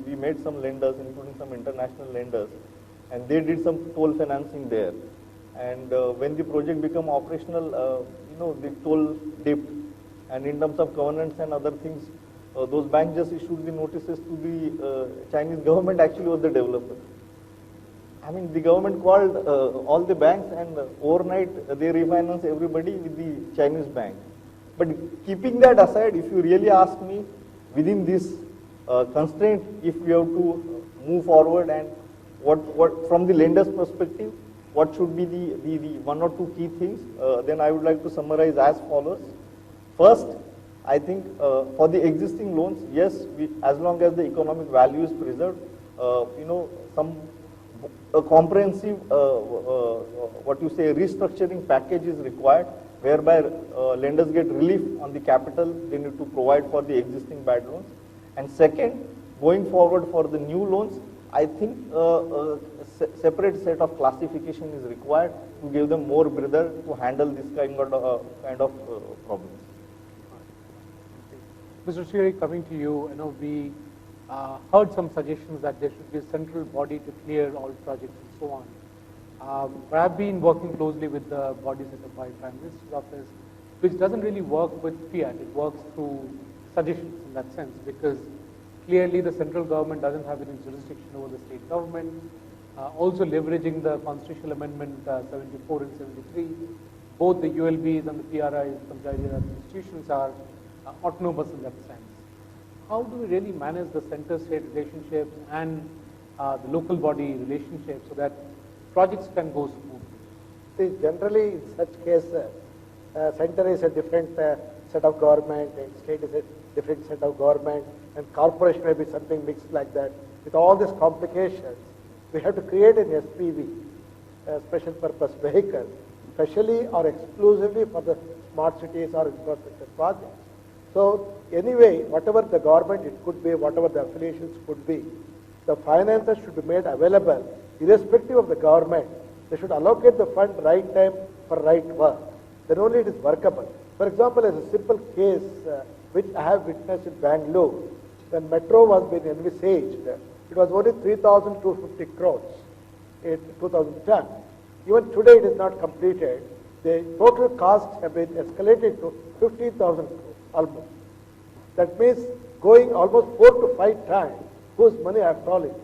we met some lenders, including some international lenders, and they did some toll financing there. And when the project became operational, the toll dipped, and in terms of governance and other things, those banks just issued the notices to the Chinese government. Actually was the developer. I mean, the government called all the banks, and overnight they refinance everybody with the Chinese bank. But keeping that aside, if you really ask me, within this constraint, if we have to move forward, and what from the lender's perspective, what should be the 1 or 2 key things, then I would like to summarize as follows. First, I think for the existing loans, yes, as long as the economic value is preserved, a comprehensive, restructuring package is required, whereby lenders get relief on the capital they need to provide for the existing bad loans. And second, going forward for the new loans, I think a separate set of classification is required to give them more breather to handle this kind of problems. Mr. Shiri, coming to you, we heard some suggestions that there should be a central body to clear all projects and so on. But I've been working closely with the body set up by Prime Minister's office, which doesn't really work with fiat. It works through suggestions in that sense, because clearly the central government doesn't have any jurisdiction over the state government. Also leveraging the constitutional amendment 74 and 73, both the ULBs and the PRIs, Panchayati institutions, are autonomous in that sense. How do we really manage the center-state relationships and the local body relationships so that projects can go smoothly? See, generally in such case, center is a different set of government, and state is a different set of government, and corporation may be something mixed like that. With all these complications, we have to create an SPV, a special purpose vehicle, specially or exclusively for the smart cities or infrastructure projects. So anyway, whatever the government it could be, whatever the affiliations could be, the finances should be made available irrespective of the government. They should allocate the fund right time for right work. Then only it is workable. For example, as a simple case which I have witnessed in Bangalore, when metro was being envisaged, it was only 3,250 crores in 2010. Even today it is not completed. The total costs have been escalated to 15,000 crores almost. That means going almost 4 to 5 times whose money after all it is.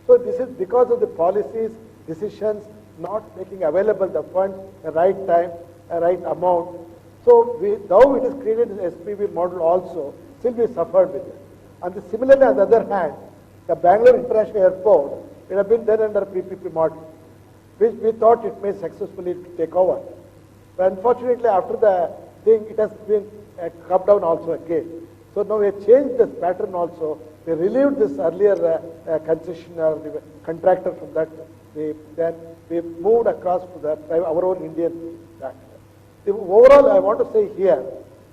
So this is because of the policies, decisions, not making available the funds the right time, the right amount. So though it is created in SPV model also, still we suffered with it. And similarly, on the other hand, the Bangalore International Airport, it had been done under PPP model, which we thought it may successfully take over. But unfortunately, after the thing, it has been come down also again. So now we have changed this pattern also. We relieved this earlier concessionaire, the contractor from that. Then we moved across to our own Indian contractor. Overall, I want to say here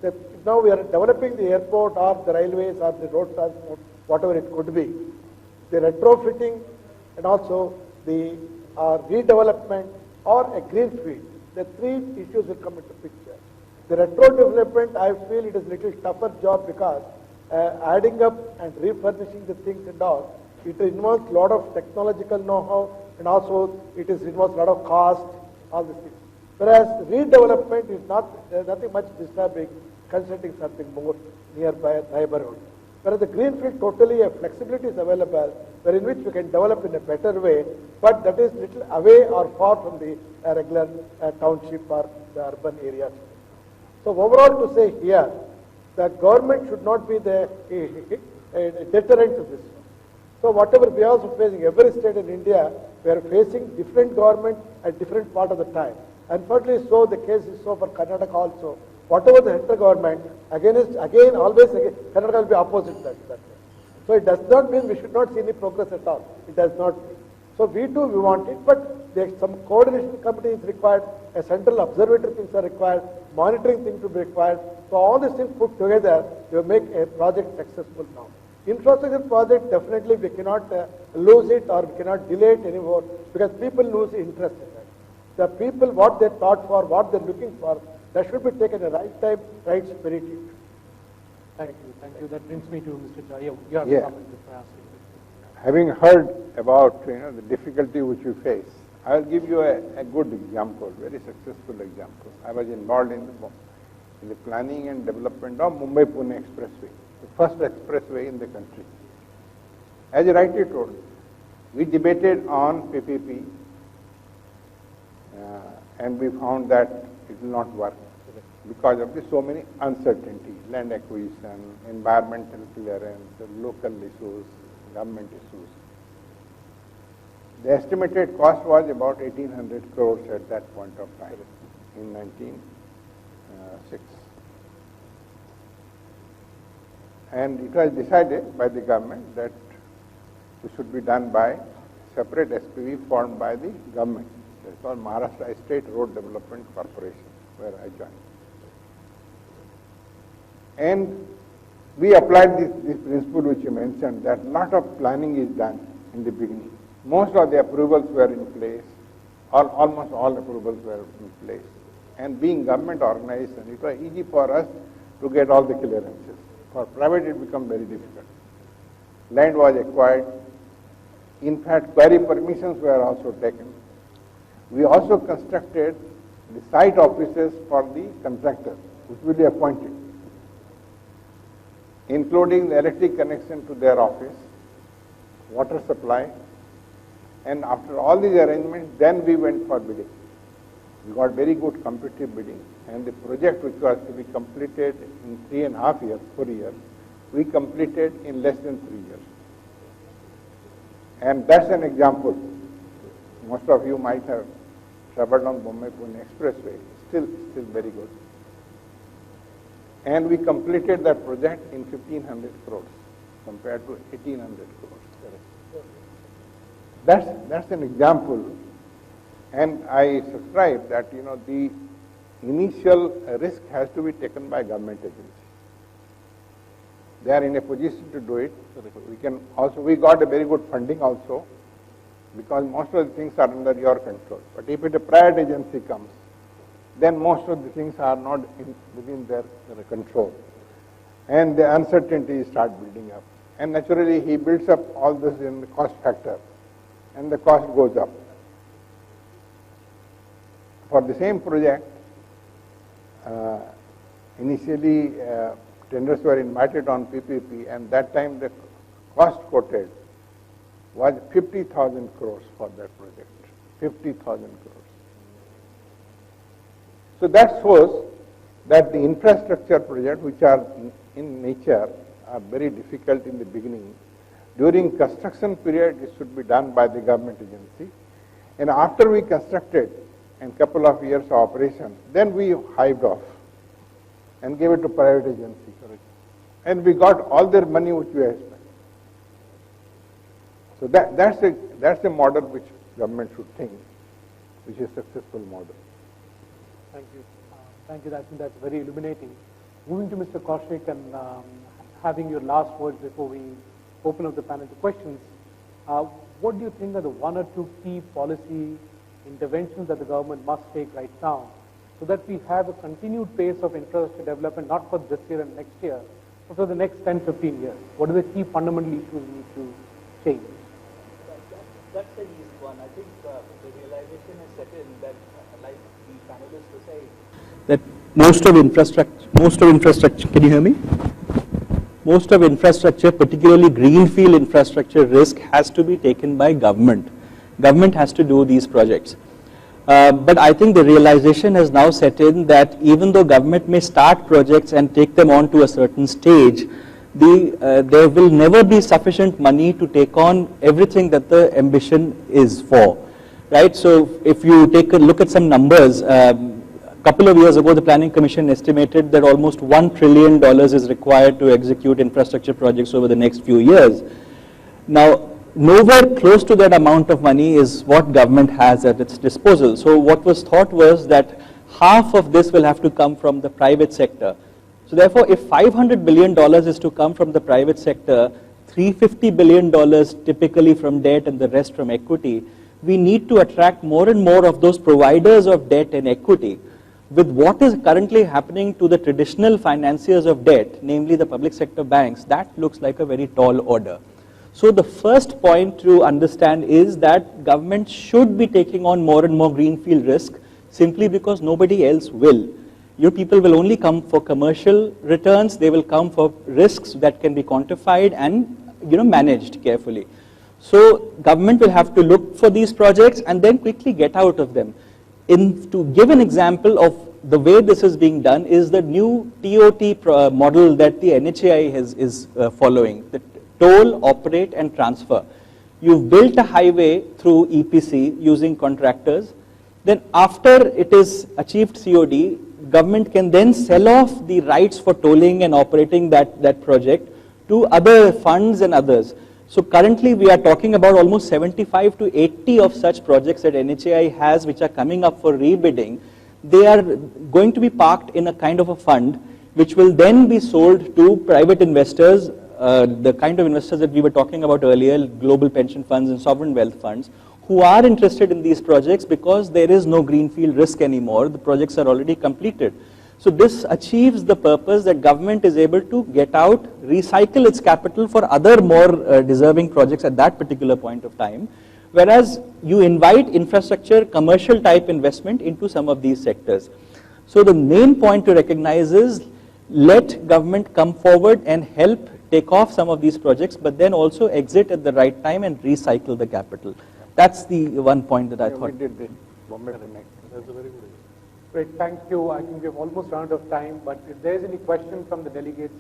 that now we are developing the airport or the railways or the road transport, whatever it could be. The retrofitting and also the redevelopment or a greenfield. The three issues will come into picture. The retro development, I feel it is a little tougher job because adding up and refurnishing the things and all, it involves a lot of technological know-how and also it involves a lot of cost, all these things. Whereas redevelopment is nothing much disturbing, considering something more nearby neighborhood. Whereas the greenfield totally a flexibility is available, wherein which we can develop in a better way, but that is little away or far from the regular township or the urban areas. So overall to say here, the government should not be the deterrent to this. So whatever we are also facing, every state in India, we are facing different government at different part of the time. Unfortunately, so the case is so for Karnataka also. Whatever the central government, always Karnataka will be opposite that way. So it does not mean we should not see any progress at all. It does not mean. So we too, we want it, but some coordination committee is required, a central observatory things are required, monitoring things to be required. So all these things put together, we will make a project successful now. Infrastructure project, definitely we cannot lose it or we cannot delay it anymore because people lose interest in it. The people, what they thought for, what they're looking for, that should be taken at the right time, right spirit. Thank you, thank you. That brings me to Mr. Jaya. You have Yeah. a comment before asking. Having heard about the difficulty which you face, I will give you a good example, very successful example. I was involved in the planning and development of Mumbai-Pune Expressway, the first expressway in the country. As you rightly told, we debated on PPP and we found that it will not work because of so many uncertainties, land acquisition, environmental clearance, local issues, government issues. The estimated cost was about 1,800 crores at that point of time in 1906. And it was decided by the government that it should be done by separate SPV formed by the government. It's called Maharashtra State Road Development Corporation, where I joined. And we applied this principle which you mentioned, that a lot of planning is done in the beginning. Most of the approvals were in place, or almost all approvals were in place. And being government organization, it was easy for us to get all the clearances. For private, it became very difficult. Land was acquired. In fact, query permissions were also taken. We also constructed the site offices for the contractor, which will be appointed, including the electric connection to their office, water supply, and after all these arrangements, then we went for bidding. We got very good competitive bidding, and the project which was to be completed in 3.5 years, 4 years, we completed in less than 3 years. And that's an example. Most of you might have traveled on Mumbai-Pune Expressway, still very good. And we completed that project in 1,500 crores compared to 1,800 crores. That's an example. And I subscribe that, the initial risk has to be taken by government agency. They are in a position to do it. We got a very good funding also, because most of the things are under your control. But if a private agency comes, then most of the things are not within their control. And the uncertainty start building up. And naturally, he builds up all this in the cost factor, and the cost goes up. For the same project, initially tenders were invited on PPP, and that time the cost quoted was 50,000 crores for that project, 50,000 crores. So that shows that the infrastructure projects, which are in nature, are very difficult in the beginning. During construction period, it should be done by the government agency. And after we constructed, and couple of years of operation, then we hived off and gave it to private agency. And we got all their money which we had spent. So that's a model which government should think, which is a successful model. Thank you. Thank you. I think that's very illuminating. Moving to Mr. Kaushik and having your last words before we open up the panel to questions. What do you think are the one or two key policy interventions that the government must take right now so that we have a continued pace of infrastructure development, not for this year and next year, but for the next 10, 15 years? What are the key fundamental issues we need to change? That's an easy one. I think the realization has set in that, like the panelists were saying, that most of infrastructure, can you hear me? Most of infrastructure, particularly greenfield infrastructure risk, has to be taken by government. Government has to do these projects. But I think the realization has now set in that even though government may start projects and take them on to a certain stage, there will never be sufficient money to take on everything that the ambition is for, right? So if you take a look at some numbers, a couple of years ago, the Planning Commission estimated that almost $1 trillion is required to execute infrastructure projects over the next few years. Now, nowhere close to that amount of money is what government has at its disposal. So what was thought was that half of this will have to come from the private sector. So therefore, if $500 billion is to come from the private sector, $350 billion typically from debt and the rest from equity, we need to attract more and more of those providers of debt and equity. With what is currently happening to the traditional financiers of debt, namely the public sector banks, that looks like a very tall order. So the first point to understand is that government should be taking on more and more greenfield risk simply because nobody else will. Your people will only come for commercial returns, they will come for risks that can be quantified and managed carefully. So government will have to look for these projects and then quickly get out of them. To give an example of the way this is being done is the new TOT model that the NHAI is following, the toll, operate and transfer. You've built a highway through EPC using contractors, then after it is achieved COD, government can then sell off the rights for tolling and operating that project to other funds and others. So currently we are talking about almost 75 to 80 of such projects that NHAI has which are coming up for rebidding. They are going to be parked in a kind of a fund which will then be sold to private investors, the kind of investors that we were talking about earlier, global pension funds and sovereign wealth funds, who are interested in these projects because there is no greenfield risk anymore. The projects are already completed. So this achieves the purpose that government is able to get out, recycle its capital for other more deserving projects at that particular point of time, whereas you invite infrastructure, commercial type investment into some of these sectors. So the main point to recognize is let government come forward and help take off some of these projects, but then also exit at the right time and recycle the capital. That's the one point that I thought. We did the Bombay Connect. That's a very good idea. Great, thank you. I think we have almost run out of time, but if there is any question from the delegates,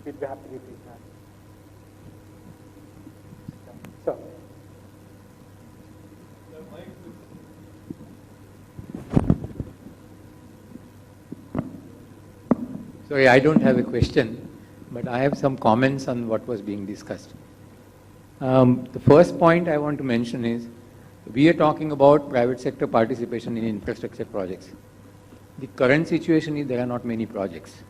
we'd be happy to take that. Sir. Sorry, I don't have a question, but I have some comments on what was being discussed. The first point I want to mention is, we are talking about private sector participation in infrastructure projects. The current situation is there are not many projects.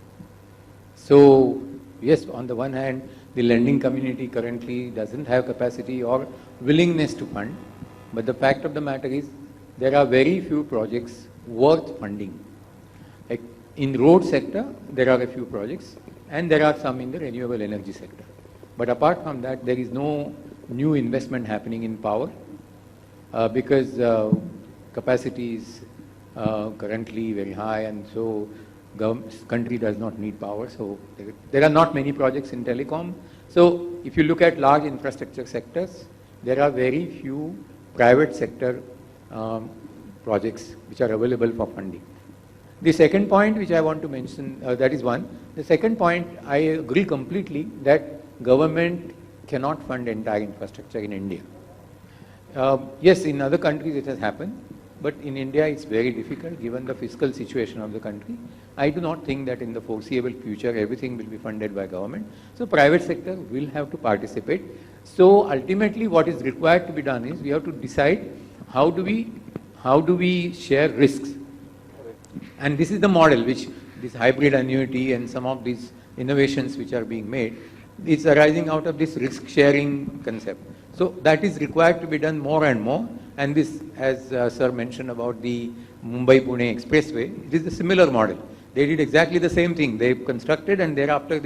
So yes, on the one hand, the lending community currently doesn't have capacity or willingness to fund, but the fact of the matter is there are very few projects worth funding. Like in road sector, there are a few projects, and there are some in the renewable energy sector. But apart from that, there is no new investment happening in power because capacity is currently very high, and so country does not need power. So there are not many projects in telecom. So if you look at large infrastructure sectors, there are very few private sector projects which are available for funding. The second point which I want to mention, that is one. The second point, I agree completely that government cannot fund entire infrastructure in India. Yes, in other countries it has happened, but in India it's very difficult given the fiscal situation of the country. I do not think that in the foreseeable future everything will be funded by government. So private sector will have to participate. So ultimately what is required to be done is we have to decide how do we share risks. And this is the model which this hybrid annuity and some of these innovations which are being made is arising out of this risk sharing concept. So that is required to be done more and more. And this, as sir mentioned about the Mumbai-Pune Expressway, it is a similar model. They did exactly the same thing. They constructed and thereafter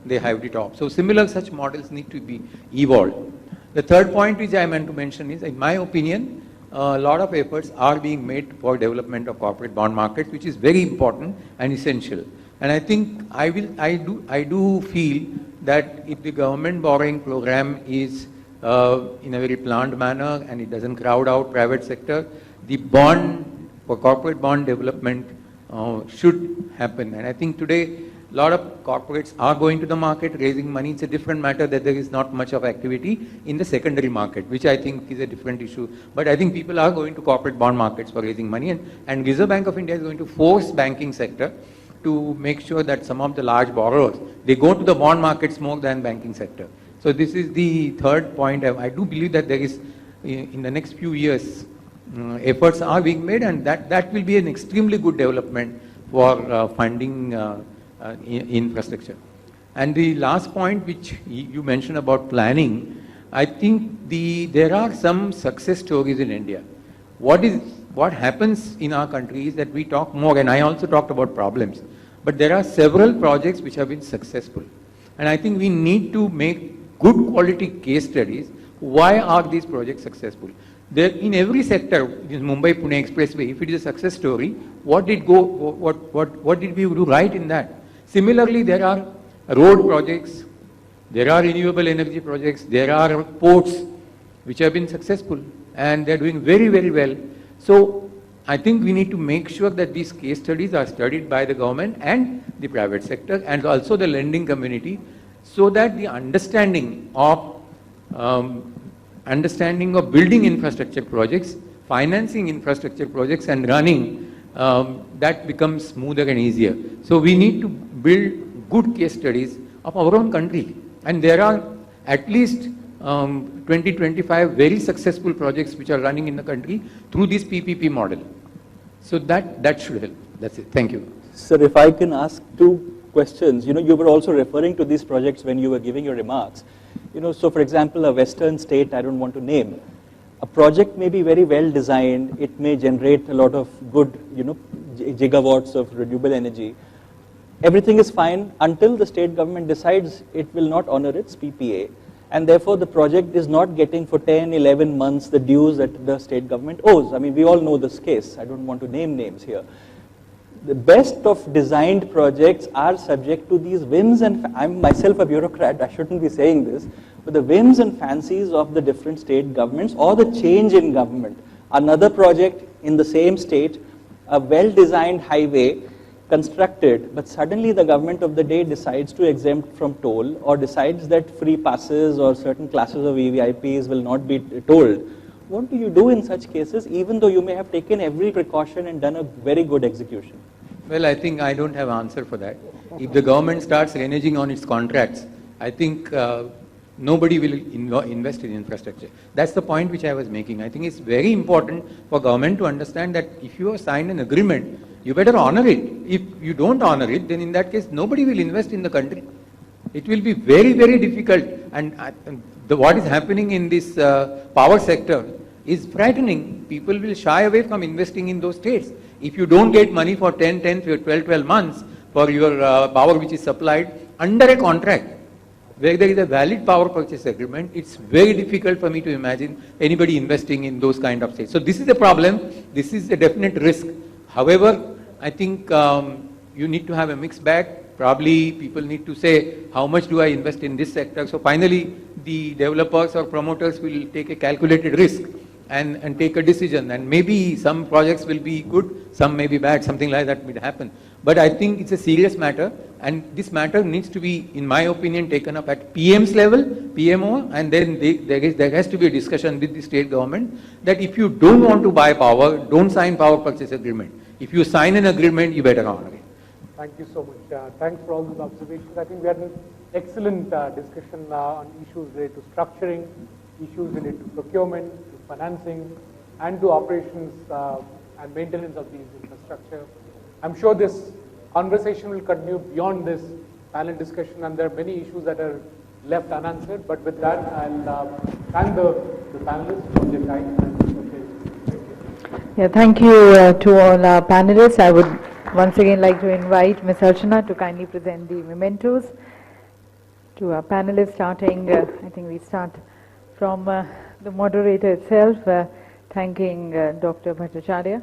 they hived it off. So similar such models need to be evolved. The third point which I meant to mention is, in my opinion, a lot of efforts are being made for development of corporate bond markets, which is very important and essential. And I think I do feel that if the government borrowing program is in a very planned manner and it doesn't crowd out private sector, the bond for corporate bond development should happen. And I think today a lot of corporates are going to the market raising money. It's a different matter that there is not much of activity in the secondary market, which I think is a different issue. But I think people are going to corporate bond markets for raising money, and Reserve Bank of India is going to force banking sector to make sure that some of the large borrowers, they go to the bond markets more than banking sector. So this is the third point. I do believe that there is, in the next few years, efforts are being made, and that will be an extremely good development for funding infrastructure. And the last point which you mentioned about planning, I think there are some success stories in India. What happens in our country is that we talk more, and I also talked about problems, but there are several projects which have been successful. And I think we need to make good quality case studies. Why are these projects successful? In every sector, in Mumbai-Pune Expressway, if it is a success story, what did we do right in that? Similarly, there are road projects, there are renewable energy projects, there are ports which have been successful and they are doing very, very well. So I think we need to make sure that these case studies are studied by the government and the private sector and also the lending community, so that the understanding of building infrastructure projects, financing infrastructure projects and running, that becomes smoother and easier. So we need to build good case studies of our own country. And there are at least 20-25 very successful projects which are running in the country through this PPP model. So that should help. That's it. Thank you. Sir, if I can ask two questions. You were also referring to these projects when you were giving your remarks. So for example, a western state, I don't want to name, a project may be very well designed, it may generate a lot of good, gigawatts of renewable energy. Everything is fine until the state government decides it will not honor its PPA, and therefore the project is not getting for 10, 11 months the dues that the state government owes. I mean, we all know this case. I don't want to name names here. The best of designed projects are subject to these whims, and I'm myself a bureaucrat, I shouldn't be saying this, but the whims and fancies of the different state governments or the change in government. Another project in the same state, a well-designed highway constructed, but suddenly the government of the day decides to exempt from toll or decides that free passes or certain classes of VVIPs will not be tolled. What do you do in such cases, even though you may have taken every precaution and done a very good execution? Well, I think I don't have an answer for that. If the government starts reneging on its contracts, I think nobody will invest in infrastructure. That's the point which I was making. I think it's very important for government to understand that if you have signed an agreement, you better honor it. If you don't honor it, then in that case, nobody will invest in the country. It will be very, very difficult. And what is happening in this power sector is frightening. People will shy away from investing in those states. If you don't get money for 10, 12 months for your power which is supplied under a contract, where there is a valid power purchase agreement, it's very difficult for me to imagine anybody investing in those kind of states. So this is a problem. This is a definite risk. However, I think you need to have a mixed bag. Probably people need to say, how much do I invest in this sector? So finally, the developers or promoters will take a calculated risk and take a decision. And maybe some projects will be good, some may be bad, something like that will happen. But I think it's a serious matter, and this matter needs to be, in my opinion, taken up at PM's level, PMO, and then there has to be a discussion with the state government that if you don't want to buy power, don't sign power purchase agreement. If you sign an agreement, you better honor it. Thank you so much. Thanks for all those observations. I think we had an excellent discussion on issues related to structuring, issues related to procurement, to financing, and to operations and maintenance of these infrastructure. I'm sure this conversation will continue beyond this panel discussion, and there are many issues that are left unanswered. But with that, I'll thank the panelists for their time. Yeah, thank you to all our panelists. I would once again like to invite Ms. Archana to kindly present the mementos to our panelists, starting, I think we start from the moderator itself, thanking Dr. Bhattacharya.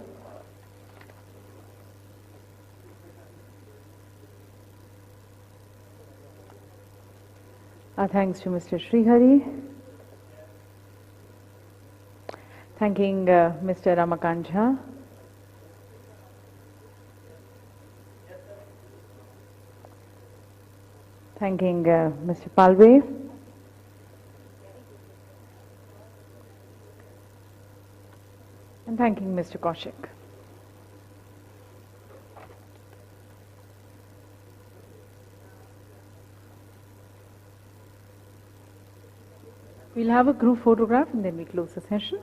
Our thanks to Mr. Srihari. Thanking Mr. Ramakant Jha. Thanking Mr. Palwe. And thanking Mr. Kaushik. We'll have a group photograph and then we close the session.